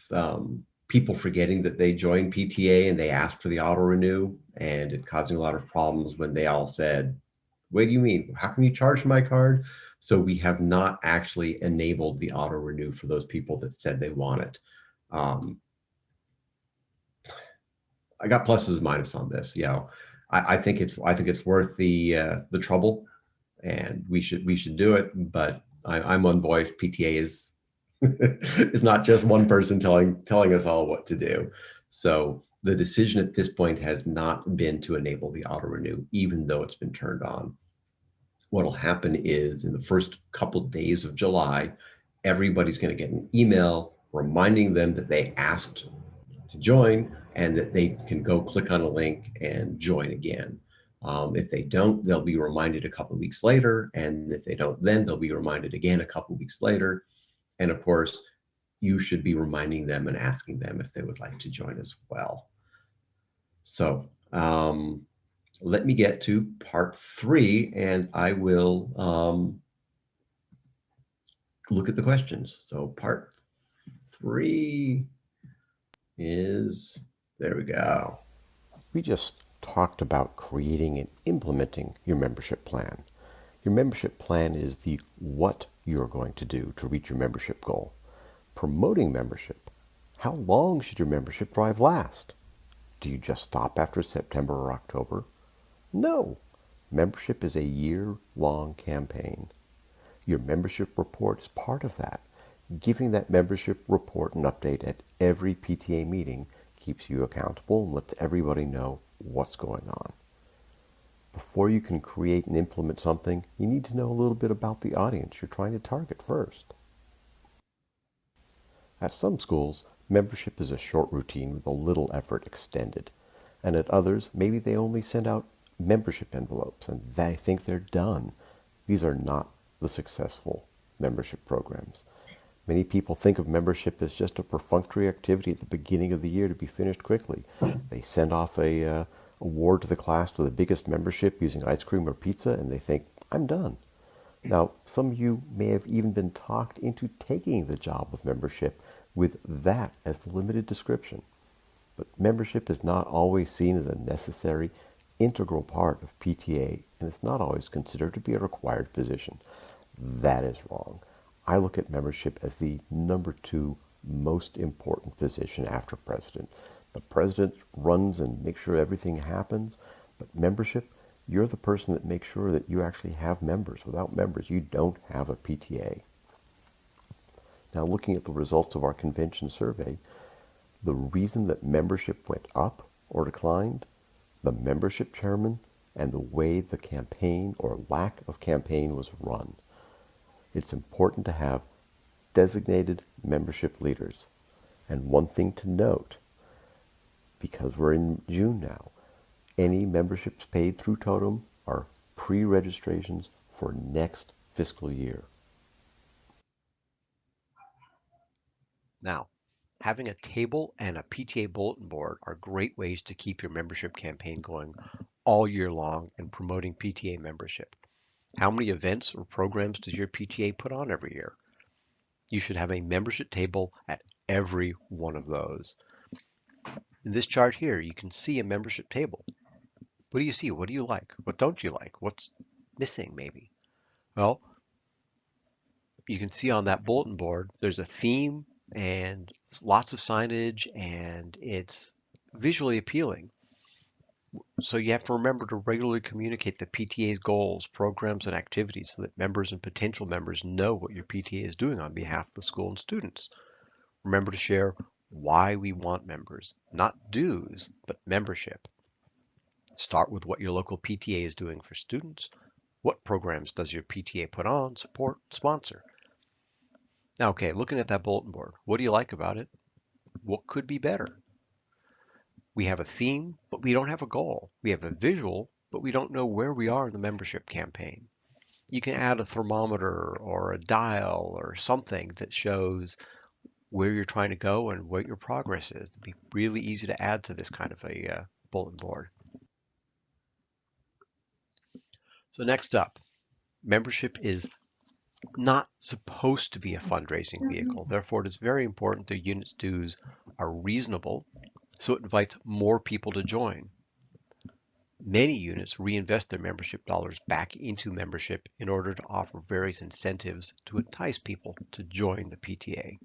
people forgetting that they joined PTA and they asked for the auto-renew, and it causing a lot of problems when they all said, what do you mean? How can you charge my card? So we have not actually enabled the auto-renew for those people that said they want it. I got pluses and minuses on this. You know, I think it's worth the trouble, and we should do it. But I'm on voice. PTA is is not just one person telling us all what to do. So the decision at this point has not been to enable the auto renew, even though it's been turned on. What will happen is in the first couple days of July, everybody's going to get an email reminding them that they asked to join and that they can go click on a link and join again. If they don't, they'll be reminded a couple of weeks later. And if they don't, then they'll be reminded again a couple of weeks later. And of course, you should be reminding them and asking them if they would like to join as well. So let me get to part 3, and I will look at the questions. So part 3 is, there we go. We just talked about creating and implementing your membership plan. Your membership plan is the what you're going to do to reach your membership goal. Promoting membership. How long should your membership drive last? Do you just stop after September or October? No. Membership is a year-long campaign. Your membership report is part of that. Giving that membership report an update at every PTA meeting keeps you accountable and lets everybody know what's going on. Before you can create and implement something, you need to know a little bit about the audience you're trying to target first. At some schools, membership is a short routine with a little effort extended. And at others, maybe they only send out membership envelopes and they think they're done. These are not the successful membership programs. Many people think of membership as just a perfunctory activity at the beginning of the year to be finished quickly. They send off a award to the class for the biggest membership using ice cream or pizza, and they think, I'm done. Now, some of you may have even been talked into taking the job of membership with that as the limited description. But membership is not always seen as a necessary, integral part of PTA, and it's not always considered to be a required position. That is wrong. I look at membership as the number 2 most important position after president. The president runs and makes sure everything happens, but membership, you're the person that makes sure that you actually have members. Without members, you don't have a PTA. Now, looking at the results of our convention survey, the reason that membership went up or declined, the membership chairman, and the way the campaign or lack of campaign was run. It's important to have designated membership leaders. And one thing to note, because we're in June now, any memberships paid through Totem are pre-registrations for next fiscal year. Now, having a table and a PTA bulletin board are great ways to keep your membership campaign going all year long and promoting PTA membership. How many events or programs does your PTA put on every year? You should have a membership table at every one of those. In this chart here, you can see a membership table. What do you see? What do you like? What don't you like? What's missing maybe? Well, you can see on that bulletin board, there's a theme and lots of signage, and it's visually appealing. So you have to remember to regularly communicate the PTA's goals, programs, and activities so that members and potential members know what your PTA is doing on behalf of the school and students. Remember to share why we want members, not dues, but membership. Start with what your local PTA is doing for students. What programs does your PTA put on, support, sponsor? Now, okay, looking at that bulletin board, what do you like about it? What could be better? We have a theme, but we don't have a goal. We have a visual, but we don't know where we are in the membership campaign. You can add a thermometer or a dial or something that shows where you're trying to go and what your progress is. It'd be really easy to add to this kind of a bulletin board. So next up, membership is not supposed to be a fundraising vehicle. Therefore, it is very important the unit's dues are reasonable, so it invites more people to join. Many units reinvest their membership dollars back into membership in order to offer various incentives to entice people to join the PTA.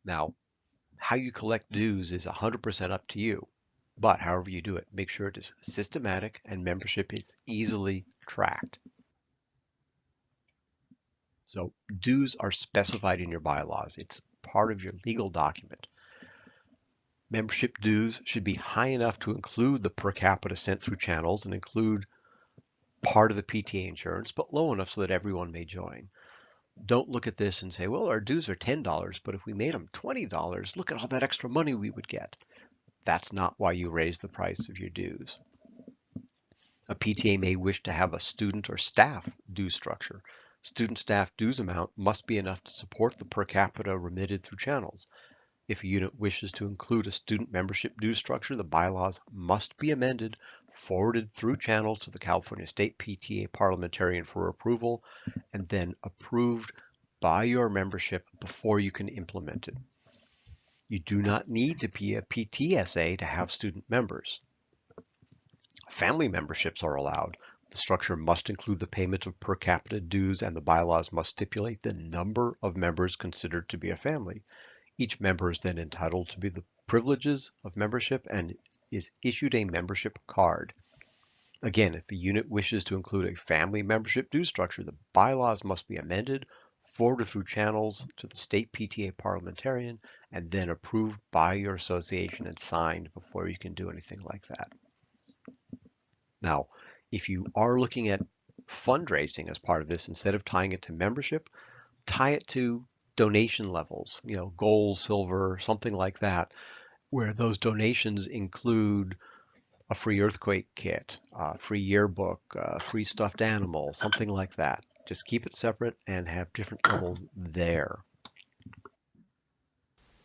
Now, how you collect dues is 100% up to you, but however you do it, make sure it is systematic and membership is easily tracked. So dues are specified in your bylaws. It's part of your legal document. Membership dues should be high enough to include the per capita sent through channels and include part of the PTA insurance, but low enough so that everyone may join. Don't look at this and say, well, our dues are $10, but if we made them $20, look at all that extra money we would get. That's not why you raise the price of your dues. A PTA may wish to have a student or staff dues structure. Student staff dues amount must be enough to support the per capita remitted through channels. If a unit wishes to include a student membership dues structure, the bylaws must be amended, forwarded through channels to the California State PTA parliamentarian for approval, and then approved by your membership before you can implement it. You do not need to be a PTSA to have student members. Family memberships are allowed. The structure must include the payment of per capita dues, and the bylaws must stipulate the number of members considered to be a family. Each member is then entitled to the privileges of membership and is issued a membership card. Again, if a unit wishes to include a family membership dues structure, the bylaws must be amended, forwarded through channels to the state PTA parliamentarian, and then approved by your association and signed before you can do anything like that. Now, if you are looking at fundraising as part of this, instead of tying it to membership, tie it to donation levels, gold, silver, something like that, where those donations include a free earthquake kit, a free yearbook, a free stuffed animal, something like that. Just keep it separate and have different levels there.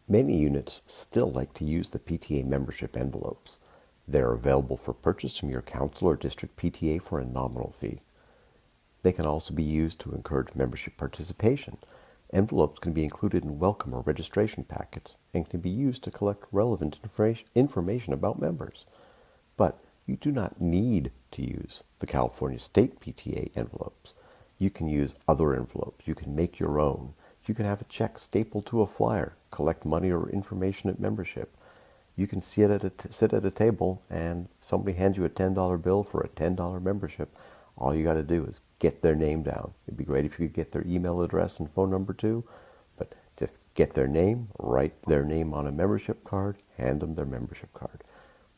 Many units still like to use the PTA membership envelopes. They're available for purchase from your council or district PTA for a nominal fee. They can also be used to encourage membership participation. Envelopes can be included in welcome or registration packets and can be used to collect relevant information about members. But you do not need to use the California State PTA envelopes. You can use other envelopes. You can make your own. You can have a check stapled to a flyer, collect money or information at membership. You can sit at a table and somebody hands you a $10 bill for a $10 membership. All you got to do is get their name down. It'd be great if you could get their email address and phone number too, but just get their name, write their name on a membership card, hand them their membership card.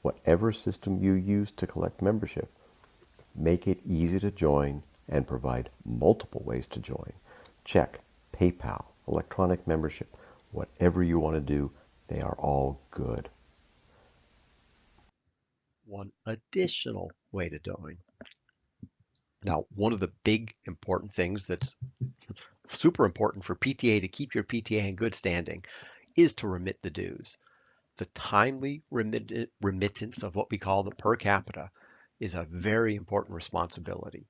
Whatever system you use to collect membership, make it easy to join and provide multiple ways to join. Check, PayPal, electronic membership, whatever you want to do, they are all good. One additional way to join. Now, one of the big important things that's super important for PTA to keep your PTA in good standing is to remit the dues. The timely remittance of what we call the per capita is a very important responsibility.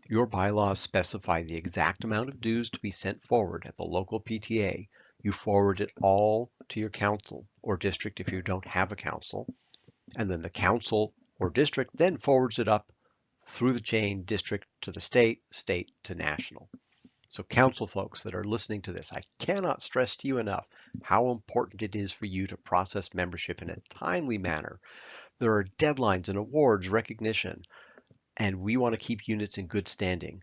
Your bylaws specify the exact amount of dues to be sent forward at the local PTA. You forward it all to your council or district if you don't have a council, and then the council or district then forwards it up through the chain, district to the state, state to national. So council folks that are listening to this, I cannot stress to you enough how important it is for you to process membership in a timely manner. There are deadlines and awards, recognition, and we want to keep units in good standing.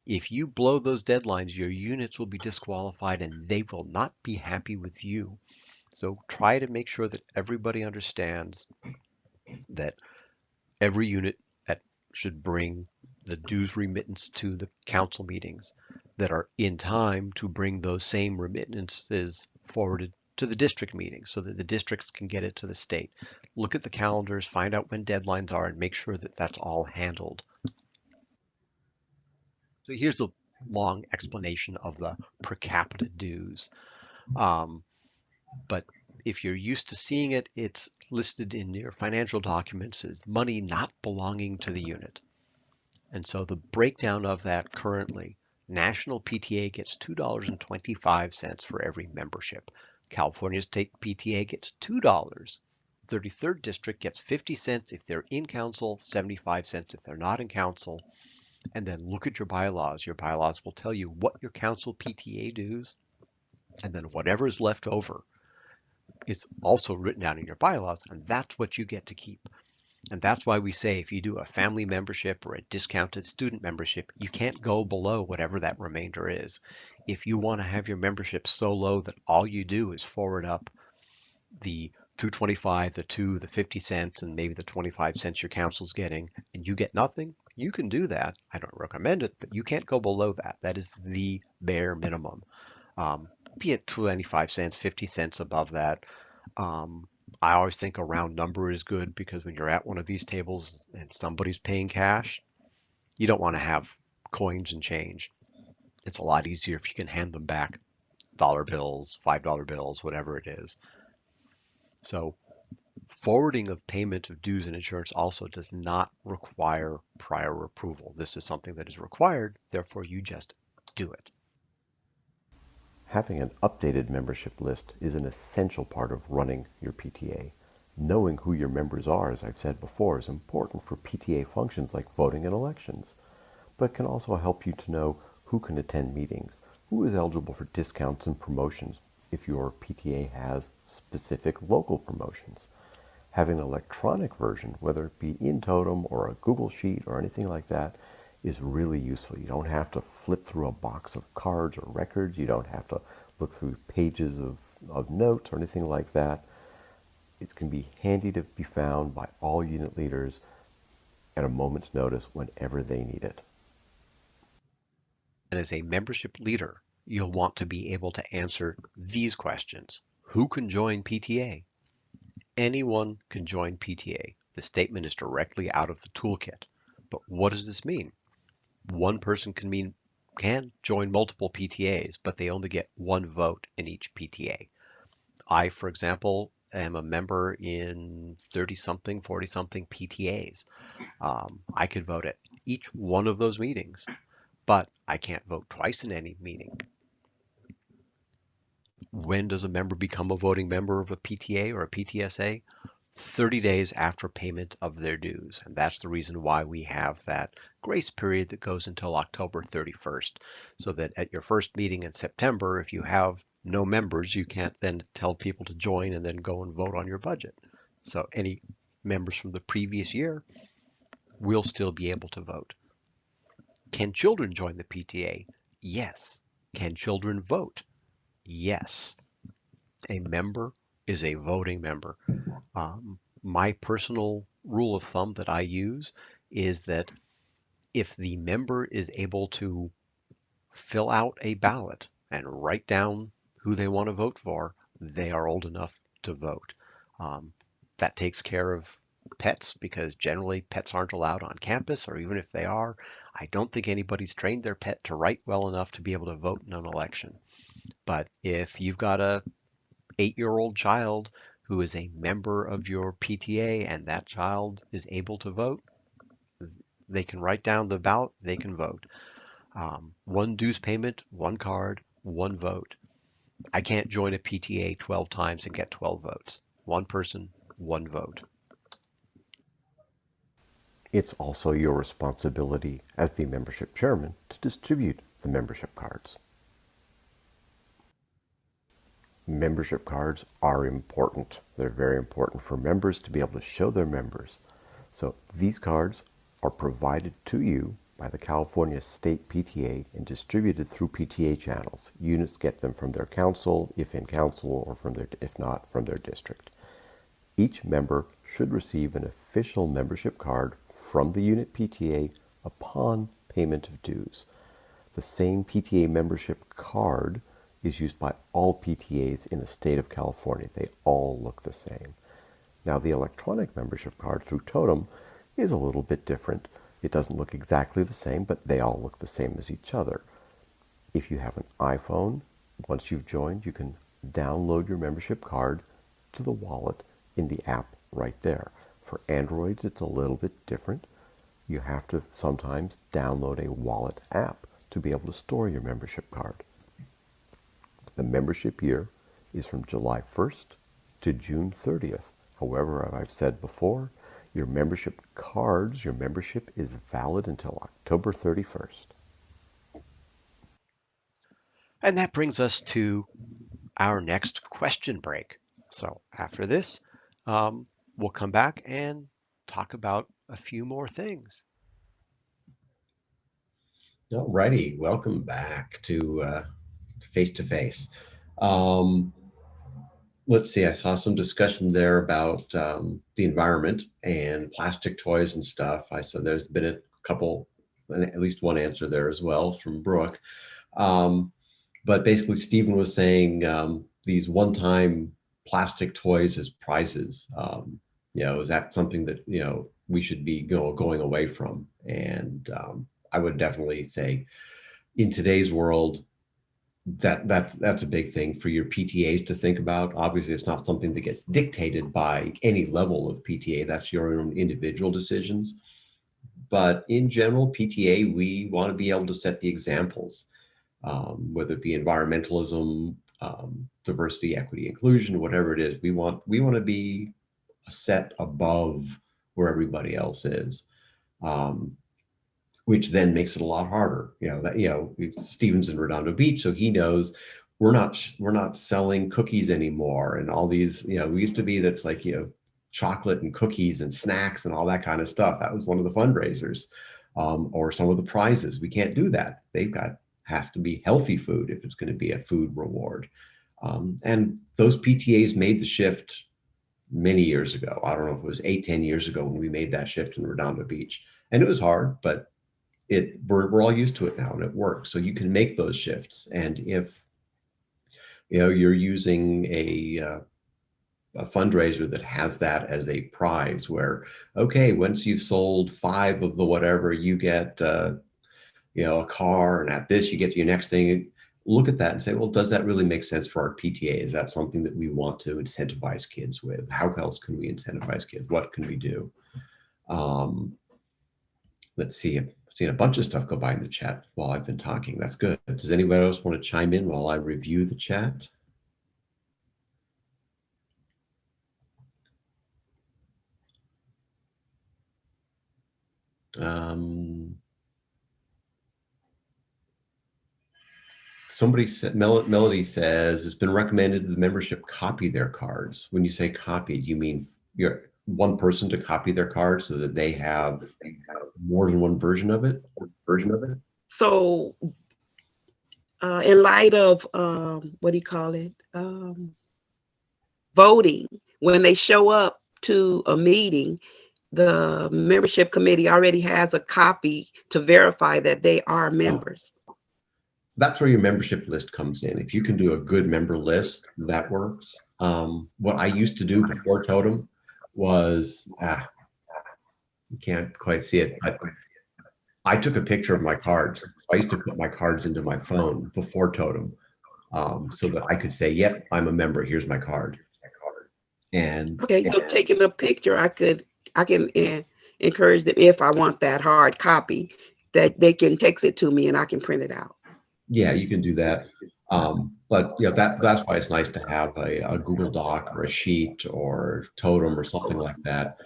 If you blow those deadlines, your units will be disqualified and they will not be happy with you. So try to make sure that everybody understands that every unit that should bring the dues remittance to the council meetings that are in time to bring those same remittances forwarded to the district meetings so that the districts can get it to the state. Look at the calendars, find out when deadlines are, and make sure that that's all handled. So here's a long explanation of the per capita dues. But if you're used to seeing it, it's listed in your financial documents as money not belonging to the unit. And so the breakdown of that currently, National PTA gets $2.25 for every membership. California State PTA gets $2. 33rd District gets 50 cents if they're in council, 75 cents if they're not in council. And then look at your bylaws. Your bylaws will tell you what your council PTA dues, and then whatever is left over is also written down in your bylaws, and that's what you get to keep. And that's why we say if you do a family membership or a discounted student membership, you can't go below whatever that remainder is. If you want to have your membership so low that all you do is forward up the 225, the 2, the 50 cents, and maybe the 25 cents your council's getting, and you get nothing, you can do that. I don't recommend it, but you can't go below that. That is the bare minimum. Be it 25 cents, 50 cents above that. I always think a round number is good because when you're at one of these tables and somebody's paying cash, you don't want to have coins and change. It's a lot easier if you can hand them back dollar bills, $5 bills, whatever it is. So forwarding of payment of dues and insurance also does not require prior approval. This is something that is required, therefore you just do it. Having an updated membership list is an essential part of running your PTA. Knowing who your members are, as I've said before, is important for PTA functions like voting and elections, but can also help you to know who can attend meetings, who is eligible for discounts and promotions if your PTA has specific local promotions. Having an electronic version, whether it be in Totem or a Google Sheet or anything like that, is really useful. You don't have to flip through a box of cards or records. You don't have to look through pages of notes or anything like that. It can be handy to be found by all unit leaders at a moment's notice whenever they need it. And as a membership leader, you'll want to be able to answer these questions. Who can join PTA? Anyone can join PTA. The statement is directly out of the toolkit. But what does this mean? One person can join multiple PTAs, but they only get one vote in each PTA. I, for example, am a member in 30-something, 40-something PTAs. I could vote at each one of those meetings, but I can't vote twice in any meeting. When does a member become a voting member of a PTA or a PTSA? 30 days after payment of their dues. And that's the reason why we have that grace period that goes until October 31st. So that at your first meeting in September, if you have no members, you can't then tell people to join and then go and vote on your budget. So any members from the previous year will still be able to vote. Can children join the PTA? Yes. Can children vote? Yes. A member is a voting member. My personal rule of thumb that I use is that if the member is able to fill out a ballot and write down who they want to vote for, they are old enough to vote. That takes care of pets because generally pets aren't allowed on campus, or even if they are, I don't think anybody's trained their pet to write well enough to be able to vote in an election. But if you've got a 8-year-old child who is a member of your PTA and that child is able to vote, they can write down the ballot, they can vote. One dues payment, one card, one vote. I can't join a PTA 12 times and get 12 votes. One person, one vote. It's also your responsibility as the membership chairman to distribute the membership cards. Membership cards are important. They're very important for members to be able to show their members. So these cards are provided to you by the California State PTA and distributed through PTA channels. Units get them from their council, if in council, or if not, from their district. Each member should receive an official membership card from the unit PTA upon payment of dues. The same PTA membership card is used by all PTAs in the state of California. They all look the same. Now, the electronic membership card through Totem is a little bit different. It doesn't look exactly the same, but they all look the same as each other. If you have an iPhone, once you've joined, you can download your membership card to the wallet in the app right there. For Androids, it's a little bit different. You have to sometimes download a wallet app to be able to store your membership card. The membership year is from July 1st to June 30th. However, as I've said before, your membership cards, your membership is valid until October 31st. And that brings us to our next question break. So after this, we'll come back and talk about a few more things. All righty, welcome back to Face to Face. Let's see, I saw some discussion there about the environment and plastic toys and stuff. I said there's been a couple, at least one answer there as well from Brooke. But basically, Stephen was saying these one-time plastic toys as prizes. Is that something that we should be going away from? And I would definitely say, in today's world, that's a big thing for your PTAs to think about. Obviously, it's not something that gets dictated by any level of PTA. That's your own individual decisions. But in general, PTA, we want to be able to set the examples. Whether it be environmentalism, diversity, equity, inclusion, whatever it is, we want to be a set above where everybody else is, which then makes it a lot harder. Stephen's in Redondo Beach, so he knows we're not selling cookies anymore, and all these. We used to be that's like chocolate and cookies and snacks and all that kind of stuff. That was one of the fundraisers, or some of the prizes. We can't do that. Has to be healthy food if it's going to be a food reward. And those PTAs made the shift many years ago. I don't know if it was 8-10 years ago when we made that shift in Redondo Beach. And it was hard, but we're all used to it now and it works. So you can make those shifts. And if you're using a fundraiser that has that as a prize where, okay, once you've sold 5 of the whatever, you get a car, and at this you get to your next thing. Look at that and say, well, does that really make sense for our PTA? Is that something that we want to incentivize kids with? How else can we incentivize kids? What can we do? Let's see. I've seen a bunch of stuff go by in the chat while I've been talking. That's good. Does anybody else want to chime in while I review the chat? Somebody said, Melody says, it's been recommended the membership copy their cards. When you say copy, do you mean you're one person to copy their card so that they have more than one version of it? So in light of, what do you call it? Voting, when they show up to a meeting, the membership committee already has a copy to verify that they are members. That's where your membership list comes in. If you can do a good member list, that works. What I used to do before Totem was, you can't quite see it, but I took a picture of my cards. So I used to put my cards into my phone before Totem, so that I could say, yep, I'm a member, here's my card. And okay, so taking a picture, I can encourage them, if I want that hard copy, that they can text it to me and I can print it out. Yeah, you can do that. But that's why it's nice to have a Google Doc or a sheet or Totem or something like that.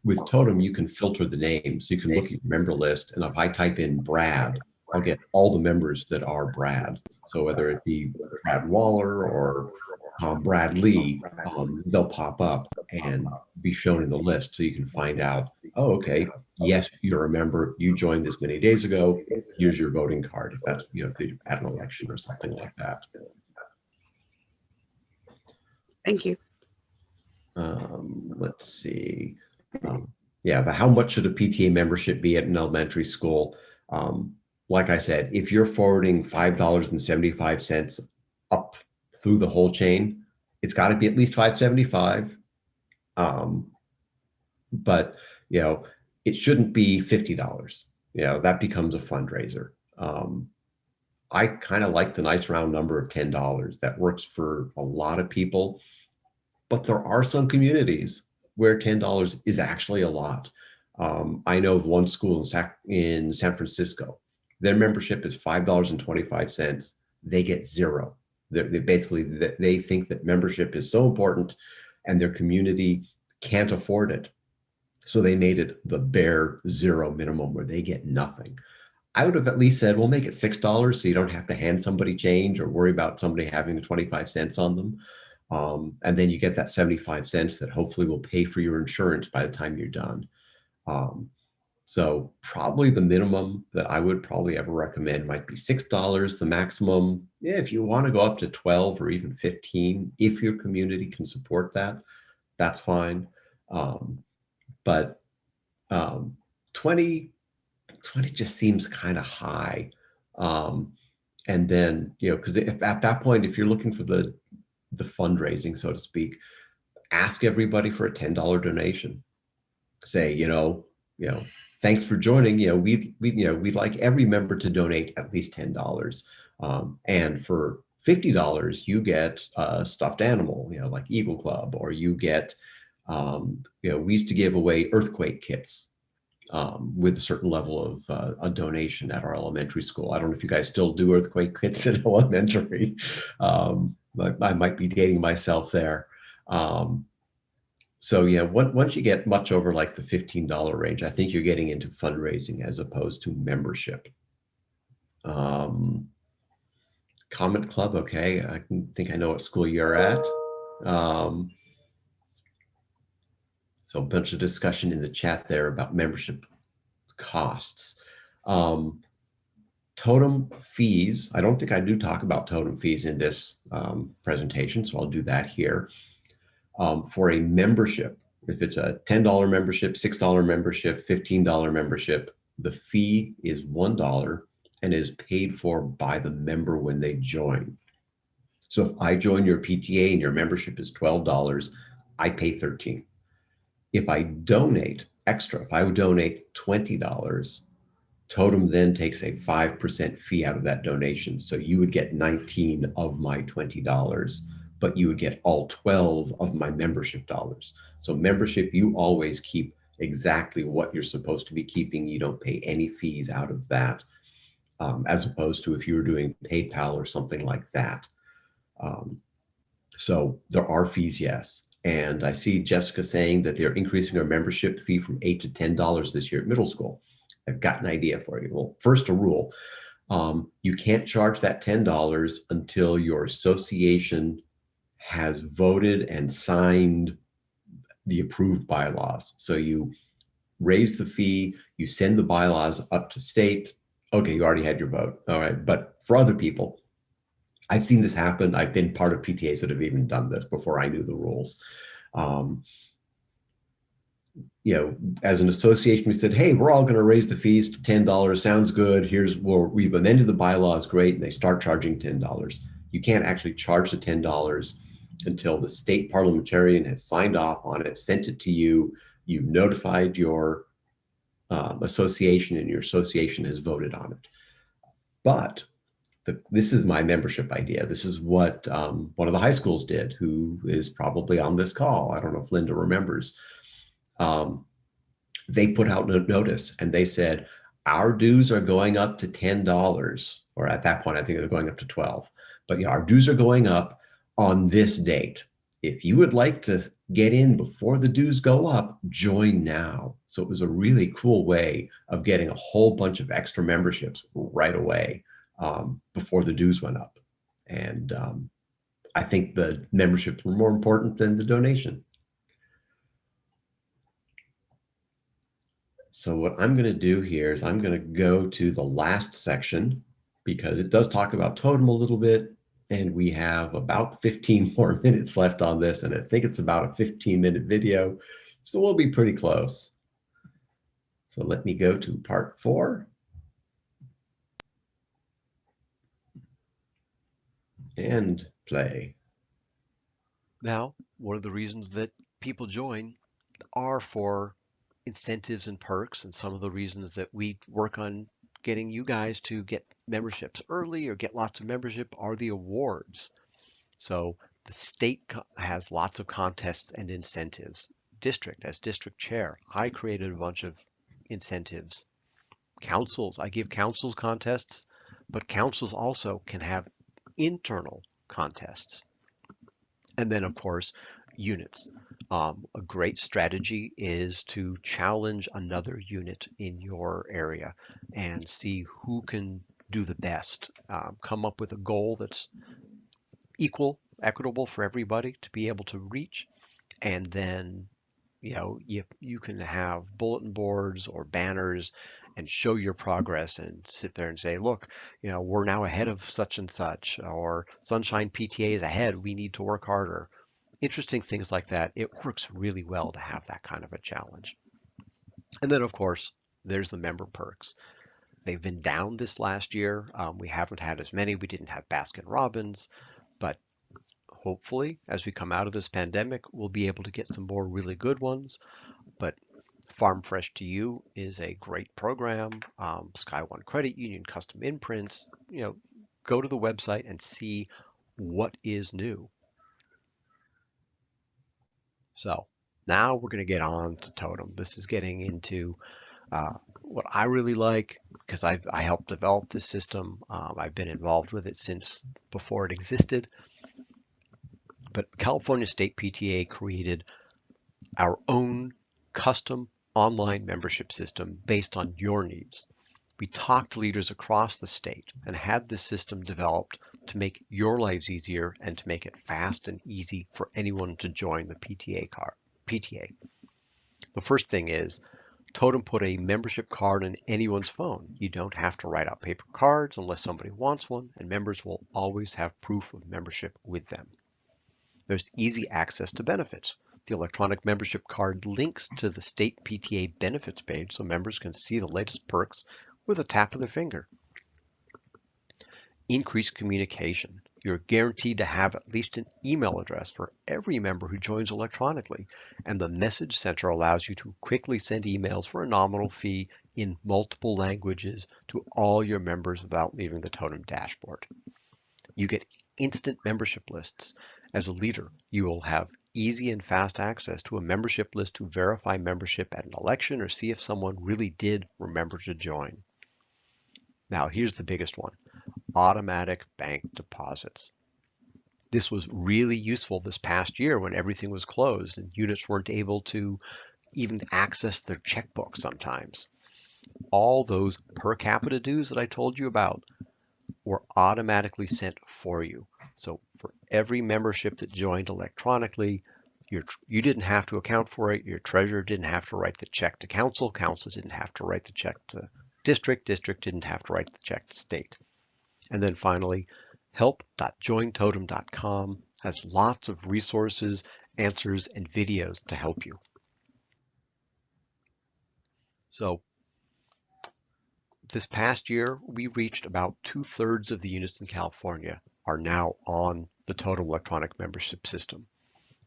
with Totem, you can filter the names. You can look at your member list, and if I type in Brad, I'll get all the members that are Brad. So whether it be Brad Waller or Brad Lee, they'll pop up and be shown in the list, so you can find out, oh, okay, yes, you're a member, you joined this many days ago, here's your voting card, if that's, if you're at an election or something like that. Thank you. Let's see. Yeah, how much should a PTA membership be at an elementary school? Like I said, if you're forwarding $5.75 up through the whole chain, it's got to be at least $5.75. But it shouldn't be $50. That becomes a fundraiser. I kind of like the nice round number of $10. That works for a lot of people. But there are some communities where $10 is actually a lot. I know of one school in San Francisco. Their membership is $5.25. They get zero. They basically, they think that membership is so important and their community can't afford it. So they made it the bare zero minimum where they get nothing. I would have at least said, we'll make it $6 so you don't have to hand somebody change or worry about somebody having the 25 cents on them. And then you get that 75 cents that hopefully will pay for your insurance by the time you're done. So probably the minimum that I would probably ever recommend might be $6. The maximum, if you want to go up to 12 or even 15, if your community can support that, that's fine. But 20 just seems kind of high. And then, because if at that point, if you're looking for the fundraising, so to speak, ask everybody for a $10 donation. Say, thanks for joining. We'd like every member to donate at least $10. And for $50, you get a stuffed animal, like Eagle Club, or you get, we used to give away earthquake kits with a certain level of a donation at our elementary school. I don't know if you guys still do earthquake kits at elementary. I might be dating myself there. So yeah, once you get much over like the $15 range, I think you're getting into fundraising as opposed to membership. Comment Club, okay. I think I know what school you're at. So a bunch of discussion in the chat there about membership costs. Totem fees, I don't think I do talk about totem fees in this presentation, so I'll do that here. For a membership, if it's a $10 membership, $6 membership, $15 membership, the fee is $1 and is paid for by the member when they join. So if I join your PTA and your membership is $12, I pay $13. If I donate extra, if I would donate $20, Totem then takes a 5% fee out of that donation. So you would get 19 of my $20, but you would get all 12 of my membership dollars. So membership, you always keep exactly what you're supposed to be keeping. You don't pay any fees out of that, as opposed to if you were doing PayPal or something like that. So there are fees, yes. And I see Jessica saying that they're increasing our membership fee from $8 to $10 this year at middle school. I've got an idea for you. Well, first a rule, you can't charge that $10 until your association has voted and signed the approved bylaws. So you raise the fee, you send the bylaws up to state. Okay, you already had your vote. All right, but for other people, I've seen this happen. I've been part of PTAs that have even done this before I knew the rules. As an association, we said, hey, we're all going to raise the fees to $10. Sounds good. We've amended the bylaws. Great. And they start charging $10. You can't actually charge the $10 until the state parliamentarian has signed off on it, sent it to you, you've notified your association, and your association has voted on it. But this is my membership idea. This is what one of the high schools did, who is probably on this call. I don't know if Linda remembers. They put out a notice and they said, our dues are going up to $10, or at that point, I think they're going up to 12. But our dues are going up on this date. If you would like to get in before the dues go up, join now. So it was a really cool way of getting a whole bunch of extra memberships right away before the dues went up. And I think the memberships were more important than the donation. So what I'm going to do here is I'm going to go to the last section because it does talk about totem a little bit, and we have about 15 more minutes left on this, and I think it's about a 15-minute video, so we'll be pretty close. So let me go to part 4. And play. Now, one of the reasons that people join are for incentives and perks, and some of the reasons that we work on getting you guys to get memberships early or get lots of membership are the awards. So the state has lots of contests and incentives. District, as district chair, I created a bunch of incentives. Councils, I give councils contests, but councils also can have internal contests. And then, of course, units. A great strategy is to challenge another unit in your area and see who can do the best. Come up with a goal that's equitable for everybody to be able to reach. And then, you can have bulletin boards or banners and show your progress and sit there and say, look, we're now ahead of such and such, or Sunshine PTA is ahead. We need to work harder. Interesting things like that. It works really well to have that kind of a challenge. And then, of course, there's the member perks. They've been down this last year. We haven't had as many. We didn't have Baskin Robbins, but hopefully, as we come out of this pandemic, we'll be able to get some more really good ones. But Farm Fresh to You is a great program. Sky One Credit Union, custom imprints. Go to the website and see what is new. So now we're going to get on to Totem. This is getting into what I really like because I helped develop this system. I've been involved with it since before it existed. But California State PTA created our own custom online membership system based on your needs. We talked to leaders across the state and had this system developed to make your lives easier and to make it fast and easy for anyone to join the PTA. The first thing is Totem put a membership card in anyone's phone. You don't have to write out paper cards unless somebody wants one, and members will always have proof of membership with them. There's easy access to benefits. The electronic membership card links to the state PTA benefits page so members can see the latest perks with a tap of their finger. Increased communication. You're guaranteed to have at least an email address for every member who joins electronically, and the message center allows you to quickly send emails for a nominal fee in multiple languages to all your members without leaving the Totem dashboard. You get instant membership lists. As a leader, you will have easy and fast access to a membership list to verify membership at an election or see if someone really did remember to join. Now, here's the biggest one: automatic bank deposits. This was really useful this past year when everything was closed and units weren't able to even access their checkbook sometimes. All those per capita dues that I told you about were automatically sent for you. So for every membership that joined electronically, you didn't have to account for it. Your treasurer didn't have to write the check to council. Council didn't have to write the check to district. District didn't have to write the check to state. And then finally, help.jointotem.com has lots of resources, answers, and videos to help you. So this past year, we reached about 2/3 of the units in California are now on the Totem electronic membership system.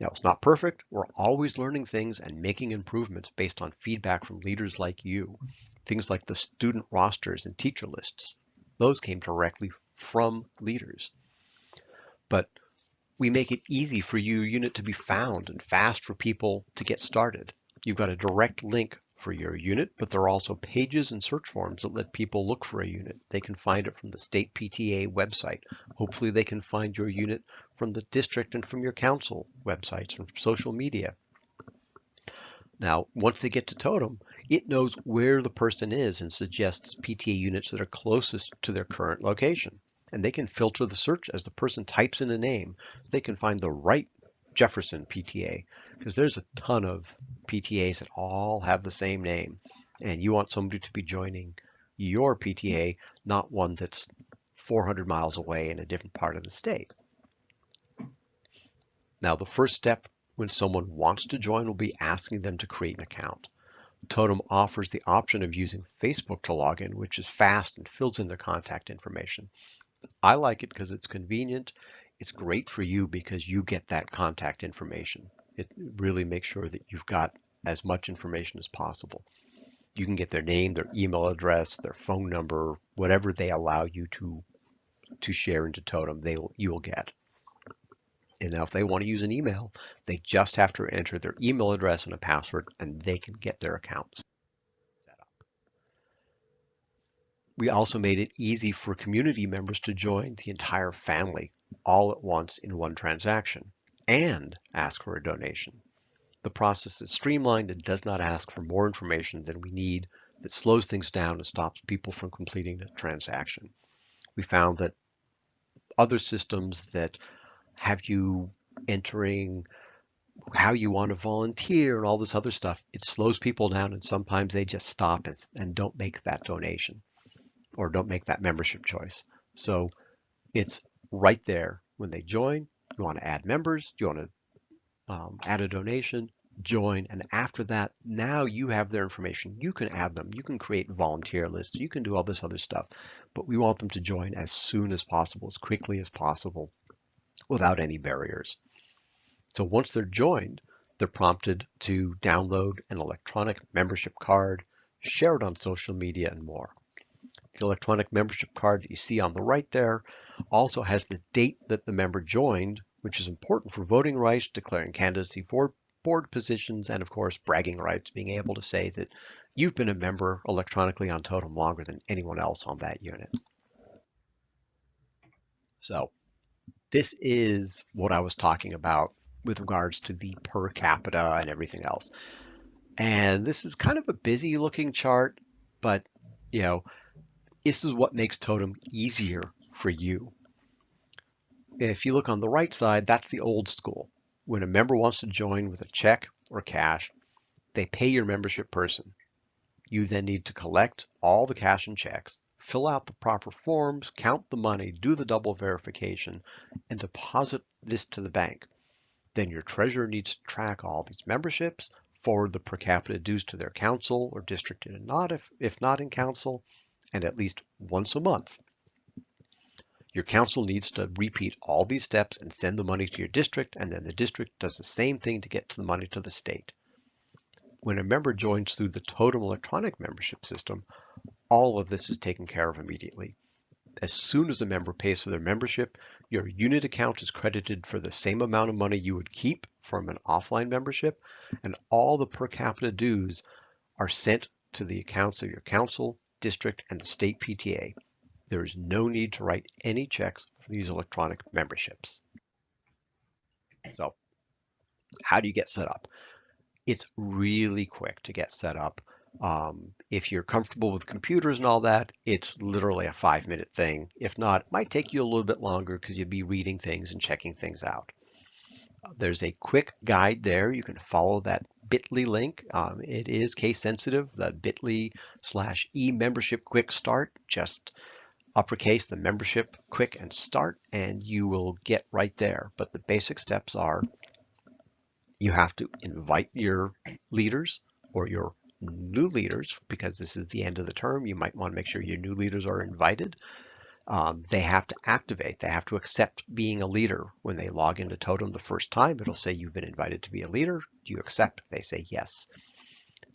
Now, it's not perfect. We're always learning things and making improvements based on feedback from leaders like you. Things like the student rosters and teacher lists. Those came directly from leaders. But we make it easy for your unit to be found and fast for people to get started. You've got a direct link for your unit, but there are also pages and search forms that let people look for a unit. They can find it from the state PTA website. Hopefully they can find your unit from the district and from your council websites, from social media. Now, once they get to Totem, it knows where the person is and suggests PTA units that are closest to their current location. And they can filter the search as the person types in a name, so they can find the right Jefferson PTA, because there's a ton of PTAs that all have the same name. And you want somebody to be joining your PTA, not one that's 400 miles away in a different part of the state. Now, the first step when someone wants to join will be asking them to create an account. Totem offers the option of using Facebook to log in, which is fast and fills in their contact information. I like it because it's convenient. It's great for you because you get that contact information. It really makes sure that you've got as much information as possible. You can get their name, their email address, their phone number, whatever they allow you to share into Totem, you will get. And now if they want to use an email, they just have to enter their email address and a password, and they can get their account set up. We also made it easy for community members to join the entire family all at once in one transaction and ask for a donation. The process is streamlined and does not ask for more information than we need. That slows things down and stops people from completing the transaction. We found that other systems that have you entering how you want to volunteer and all this other stuff, it slows people down, and sometimes they just stop and don't make that donation or don't make that membership choice. So it's right there when they join. You want to add members, you want to add a donation, join, and after that, now you have their information. You can add them, you can create volunteer lists, you can do all this other stuff, but we want them to join as soon as possible, as quickly as possible, without any barriers. So once they're joined, they're prompted to download an electronic membership card, share it on social media, and more. The electronic membership card that you see on the right there also has the date that the member joined, which is important for voting rights, declaring candidacy for board positions, and of course, bragging rights, being able to say that you've been a member electronically on Totem longer than anyone else on that unit. So this is what I was talking about with regards to the per capita and everything else. And this is kind of a busy looking chart, but you know, this is what makes Totem easier for you. If you look on the right side, that's the old school. When a member wants to join with a check or cash, they pay your membership person. You then need to collect all the cash and checks, fill out the proper forms, count the money, do the double verification, and deposit this to the bank. Then your treasurer needs to track all these memberships, forward the per capita dues to their council or district if not in council, and at least once a month. Your council needs to repeat all these steps and send the money to your district, and then the district does the same thing to get the money to the state. When a member joins through the Totem electronic membership system, all of this is taken care of immediately. As soon as a member pays for their membership, your unit account is credited for the same amount of money you would keep from an offline membership, and all the per capita dues are sent to the accounts of your council, district, and the state PTA. There is no need to write any checks for these electronic memberships. So, how do you get set up? It's really quick to get set up. If you're comfortable with computers and all that, it's literally a 5-minute thing. If not, it might take you a little bit longer because you'll be reading things and checking things out. There's a quick guide there. You can follow that bit.ly link. It is case sensitive, the bit.ly/e membership quick start. Just uppercase the membership quick and start, and you will get right there. But the basic steps are you have to invite your leaders or your new leaders, because this is the end of the term. You might want to make sure your new leaders are invited. They have to activate. They have to accept being a leader. When they log into Totem the first time, it'll say you've been invited to be a leader. Do you accept? They say yes.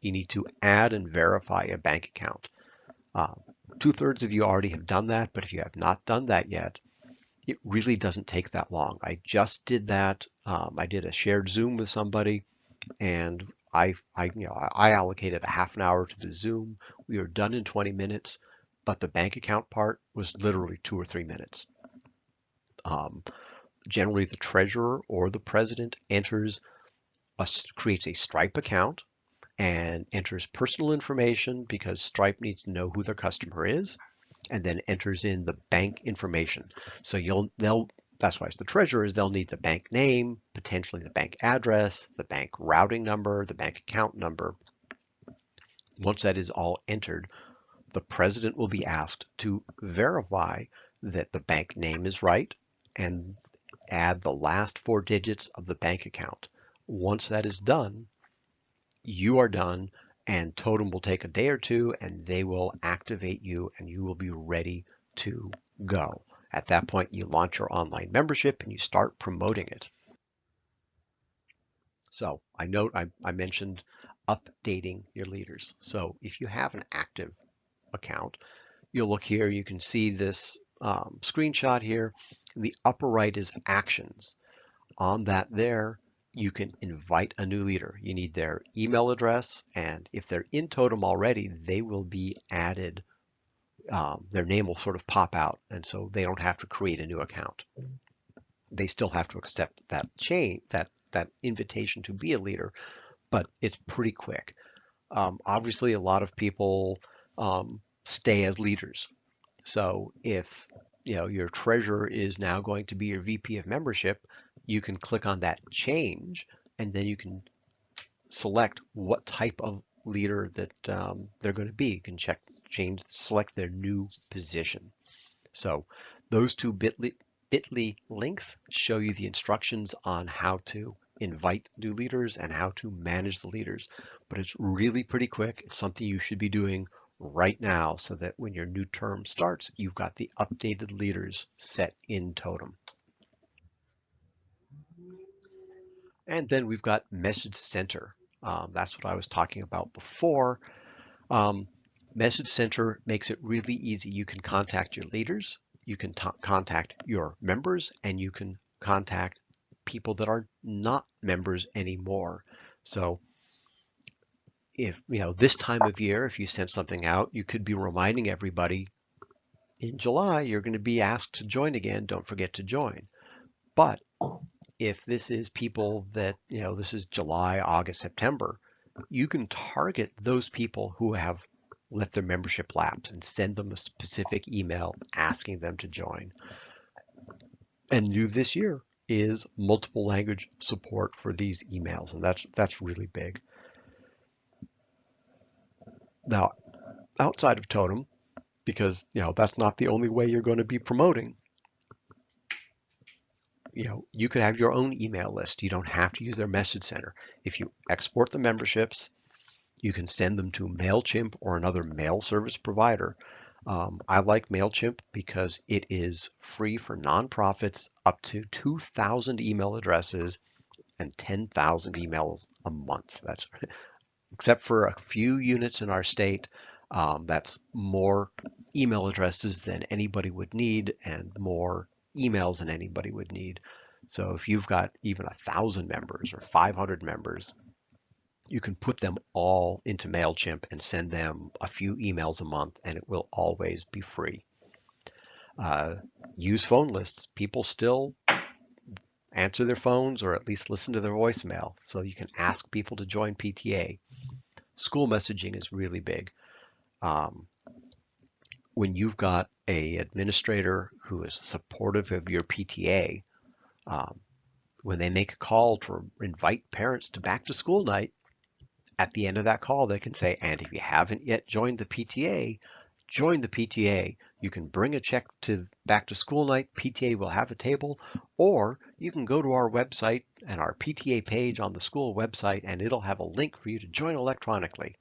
You need to add and verify a bank account. 2/3 of you already have done that, but if you have not done that yet, it really doesn't take that long. I just did that. I did a shared Zoom with somebody. and I allocated a half an hour to the Zoom. We were done in 20 minutes, but the bank account part was literally 2 or 3 minutes. Generally, the treasurer or the president creates a Stripe account and enters personal information because Stripe needs to know who their customer is, and then enters in the bank information. So that's why it's the treasurers. They'll need the bank name, potentially the bank address, the bank routing number, the bank account number. Once that is all entered, the president will be asked to verify that the bank name is right and add the last 4 digits of the bank account. Once that is done, you are done, and Totem will take a day or two and they will activate you and you will be ready to go. At that point, you launch your online membership and you start promoting it. So I mentioned updating your leaders. So if you have an active account, you'll look here, you can see this screenshot here. In the upper right is actions. On that there, you can invite a new leader. You need their email address, and if they're in Totem already, they will be added. Their name will sort of pop out, and so they don't have to create a new account. They still have to accept that invitation to be a leader, but it's pretty quick. Obviously, a lot of people stay as leaders. So if your treasurer is now going to be your VP of membership, you can click on that change, and then you can select what type of leader that they're going to be. You can select their new position. So those two bit.ly links show you the instructions on how to invite new leaders and how to manage the leaders. But it's really pretty quick. It's something you should be doing right now so that when your new term starts, you've got the updated leaders set in Totem. And then we've got Message Center. That's what I was talking about before. Message Center makes it really easy. You can contact your leaders, you can contact your members, and you can contact people that are not members anymore. So if this time of year, if you sent something out, you could be reminding everybody in July, you're going to be asked to join again. Don't forget to join. But if this is people that, this is July, August, September, you can target those people who have let their membership lapse and send them a specific email asking them to join. And new this year is multiple language support for these emails, and that's really big. Now, outside of Totem, because that's not the only way you're going to be promoting, you could have your own email list. You don't have to use their message center. If you export the memberships, you can send them to MailChimp or another mail service provider. I like MailChimp because it is free for nonprofits up to 2,000 email addresses and 10,000 emails a month. That's except for a few units in our state. That's more email addresses than anybody would need and more emails than anybody would need. So if you've got even 1,000 members or 500 members, you can put them all into MailChimp and send them a few emails a month, and it will always be free. Use phone lists. People still answer their phones or at least listen to their voicemail, so you can ask people to join PTA. School messaging is really big. When you've got an administrator who is supportive of your PTA, when they make a call to invite parents to back to school night, at the end of that call, they can say, and if you haven't yet joined the PTA, join the PTA. You can bring a check to back to school night. PTA will have a table, or you can go to our website and our PTA page on the school website, and it'll have a link for you to join electronically.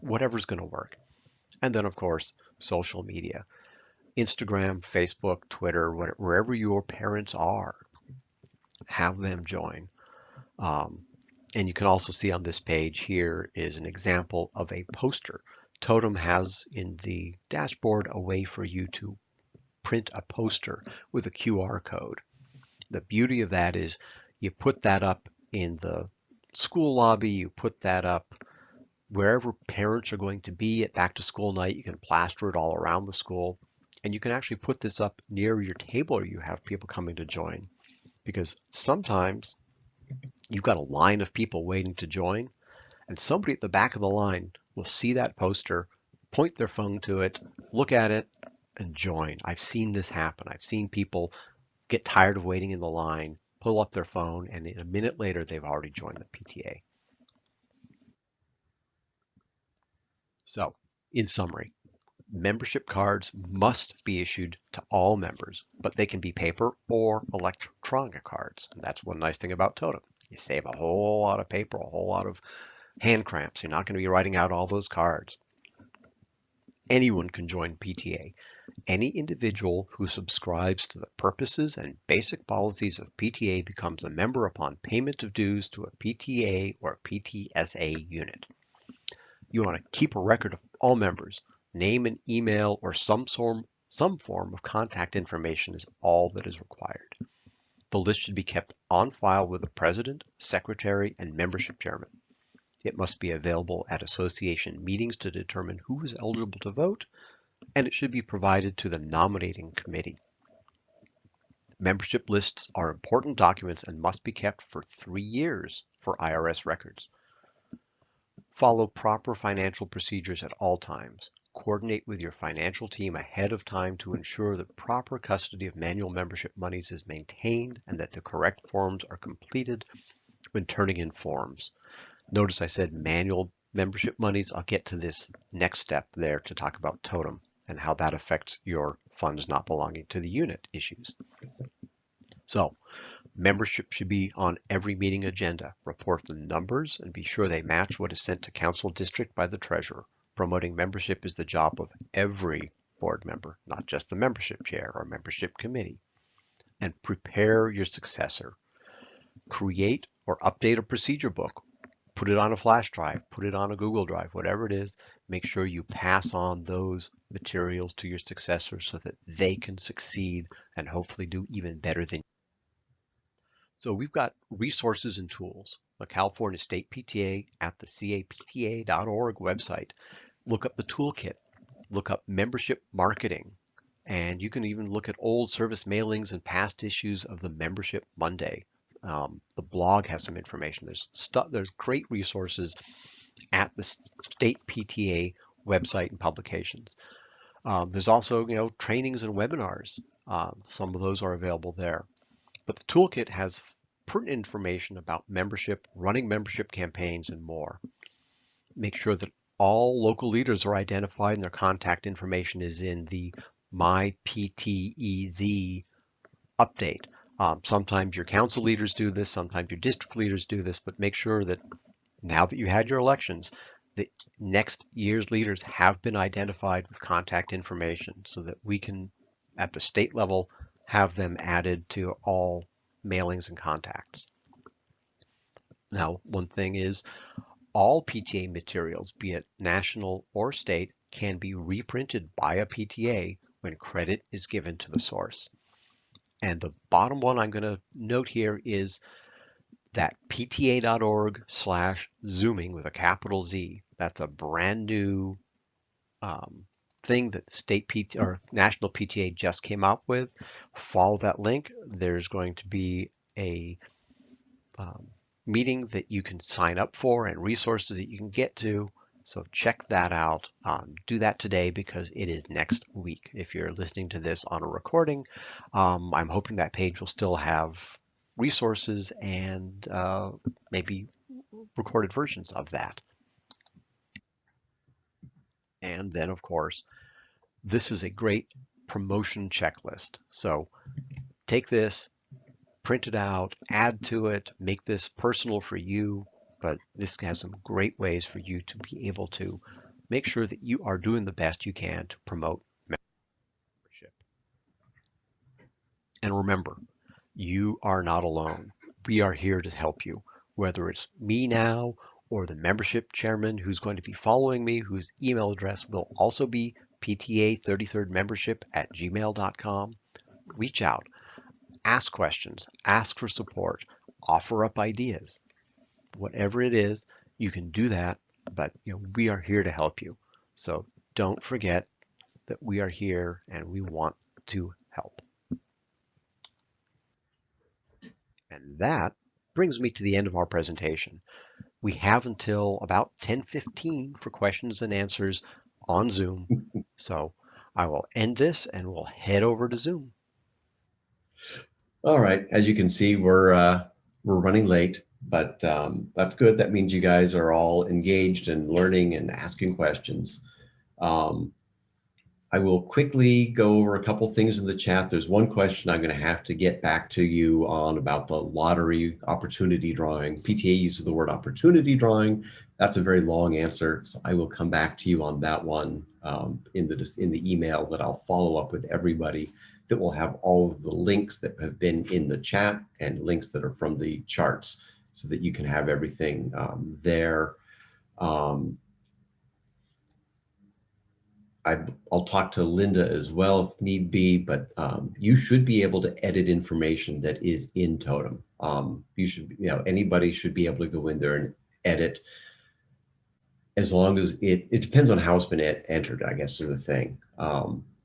Whatever's going to work. And then, of course, social media, Instagram, Facebook, Twitter, wherever your parents are, have them join. And you can also see on this page here is an example of a poster. Totem has in the dashboard a way for you to print a poster with a QR code. The beauty of that is you put that up in the school lobby, you put that up wherever parents are going to be at back to school night. You can plaster it all around the school, and you can actually put this up near your table or you have people coming to join, because sometimes you've got a line of people waiting to join, and somebody at the back of the line will see that poster, point their phone to it, look at it, and join. I've seen this happen. I've seen people get tired of waiting in the line, pull up their phone, and a minute later, they've already joined the PTA. So, in summary, membership cards must be issued to all members, but they can be paper or electronic cards. And that's one nice thing about Totem. You save a whole lot of paper, a whole lot of hand cramps. You're not going to be writing out all those cards. Anyone can join PTA. Any individual who subscribes to the purposes and basic policies of PTA becomes a member upon payment of dues to a PTA or PTSA unit. You want to keep a record of all members. Name and email or some form of contact information is all that is required. The list should be kept on file with the president, secretary, and membership chairman. It must be available at association meetings to determine who is eligible to vote, and it should be provided to the nominating committee. Membership lists are important documents and must be kept for 3 years for IRS records. Follow proper financial procedures at all times. Coordinate with your financial team ahead of time to ensure that proper custody of manual membership monies is maintained and that the correct forms are completed when turning in forms. Notice I said manual membership monies. I'll get to this next step there to talk about Totem and how that affects your funds not belonging to the unit issues. So, membership should be on every meeting agenda. Report the numbers and be sure they match what is sent to council district by the treasurer. Promoting membership is the job of every board member, not just the membership chair or membership committee. And prepare your successor. Create or update a procedure book. Put it on a flash drive, put it on a Google Drive, whatever it is. Make sure you pass on those materials to your successor so that they can succeed and hopefully do even better than you. So we've got resources and tools. The California State PTA at the capta.org website. Look up the toolkit. Look up membership marketing. And you can even look at old service mailings and past issues of the Membership Monday. The blog has some information. There's great resources at the State PTA website and publications. There's also, trainings and webinars. Some of those are available there. But the toolkit has pertinent information about membership, running membership campaigns, and more. Make sure that all local leaders are identified and their contact information is in the My PTEZ update. Sometimes your council leaders do this, sometimes your district leaders do this, but make sure that now that you had your elections, the next year's leaders have been identified with contact information so that we can, at the state level, have them added to all mailings and contacts. Now, one thing is all PTA materials, be it national or state, can be reprinted by a PTA when credit is given to the source. And the bottom one I'm going to note here is that pta.org/zooming with a capital Z. That's a brand new thing that state PTA or national PTA just came up with. Follow that link. There's going to be a meeting that you can sign up for and resources that you can get to. So check that out. Do that today because it is next week. If you're listening to this on a recording, I'm hoping that page will still have resources and maybe recorded versions of that. And then, of course, this is a great promotion checklist. So take this, print it out, add to it, make this personal for you. But this has some great ways for you to be able to make sure that you are doing the best you can to promote membership. And remember, you are not alone. We are here to help you, whether it's me now or the membership chairman who's going to be following me, whose email address will also be pta33rdmembership@gmail.com. Reach out, ask questions, ask for support, offer up ideas. whatever it is, you can do that. But we are here to help you. So don't forget that we are here and we want to help. And that brings me to the end of our presentation. We have until about 10:15 for questions and answers on Zoom. So I will end this and we'll head over to Zoom. All right. As you can see, we're running late, but that's good. That means you guys are all engaged and learning and asking questions. I will quickly go over a couple things in the chat. There's one question I'm going to have to get back to you on about the lottery opportunity drawing. PTA uses the word opportunity drawing. That's a very long answer, so I will come back to you on that one in the email that I'll follow up with everybody. That will have all of the links that have been in the chat and links that are from the charts, so that you can have everything there. I'll talk to Linda as well if need be, but you should be able to edit information that is in Totem. You should, anybody should be able to go in there and edit, as long as it depends on how it's been entered, I guess is the thing.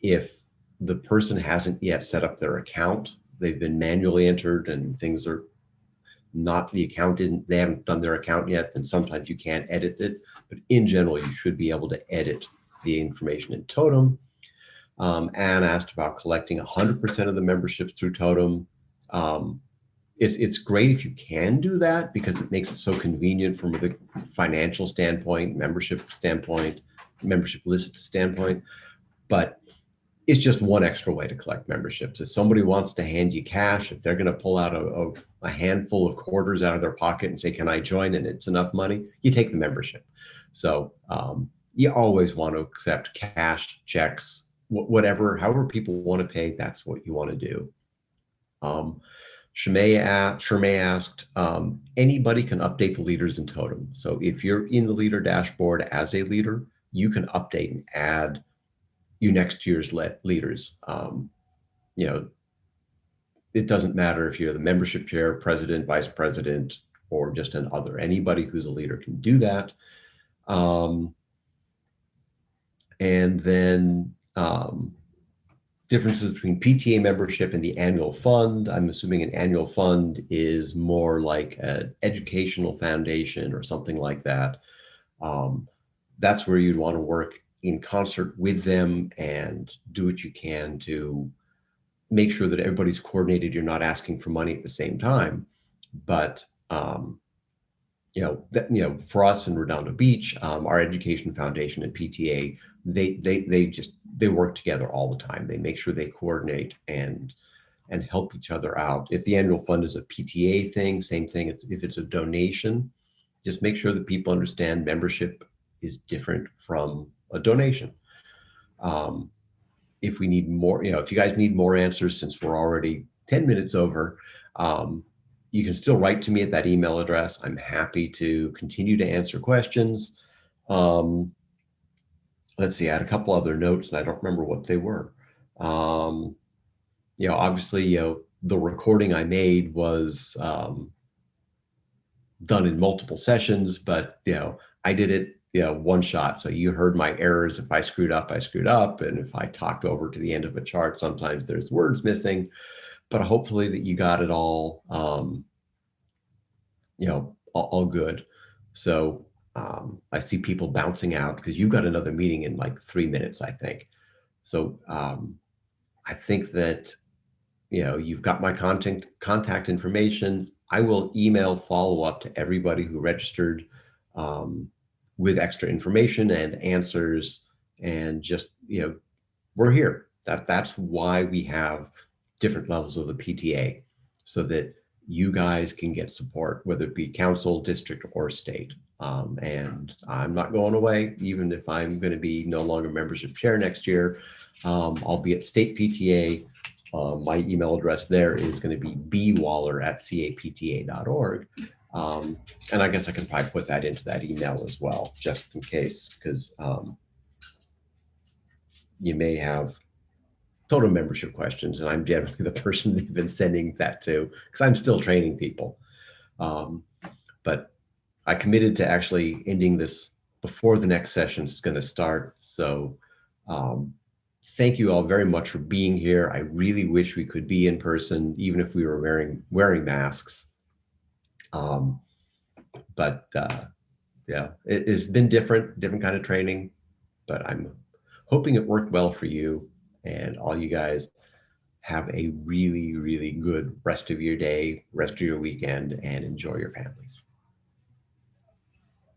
If the person hasn't yet set up their account, they've been manually entered and things are not, the account isn't, they haven't done their account yet, then sometimes you can't edit it. But in general, you should be able to edit the information in Totem. Anne asked about collecting 100% of the memberships through Totem. It's great if you can do that, because it makes it so convenient from the financial standpoint, membership standpoint, membership list standpoint. But it's just one extra way to collect memberships. If somebody wants to hand you cash, if they're going to pull out a handful of quarters out of their pocket and say, "Can I join?" and it's enough money, you take the membership. So you always want to accept cash, checks, whatever, however people want to pay, that's what you want to do. Shermay asked, anybody can update the leaders in Totem. So if you're in the leader dashboard as a leader, you can update and add you next year's leaders. It doesn't matter if you're the membership chair, president, vice president, or just an other. Anybody who's a leader can do that. And then differences between PTA membership and the annual fund. I'm assuming an annual fund is more like an educational foundation or something like that. That's where you'd want to work in concert with them and do what you can to make sure that everybody's coordinated. You're not asking for money at the same time. But for us in Redondo Beach, our education foundation and PTA, they work together all the time. They make sure they coordinate and help each other out. If the annual fund is a PTA thing, same thing. If it's a donation, just make sure that people understand membership is different from a donation. If we need more, if you guys need more answers, since we're already 10 minutes over, you can still write to me at that email address. I'm happy to continue to answer questions. Let's see, I had a couple other notes and I don't remember what they were. Obviously, the recording I made was done in multiple sessions, but I did it one shot. So you heard my errors. If I screwed up, I screwed up. And if I talked over to the end of a chart, sometimes there's words missing, but hopefully that you got it all, all good. So I see people bouncing out because you've got another meeting in like 3 minutes, I think. So I think that, you've got my contact information. I will email follow up to everybody who registered with extra information and answers, and just, we're here. That's why we have different levels of the PTA, so that you guys can get support, whether it be council, district, or state. And I'm not going away, even if I'm going to be no longer membership chair next year. I'll be at state PTA. My email address there is going to be bwaller@capta.org. And I guess I can probably put that into that email as well, just in case, because you may have total membership questions, and I'm generally the person they've been sending that to, because I'm still training people. But I committed to actually ending this before the next session is going to start. So thank you all very much for being here. I really wish we could be in person, even if we were wearing masks. Yeah, it's been different kind of training, but I'm hoping it worked well for you, and all you guys have a really, really good rest of your day, rest of your weekend, and enjoy your families.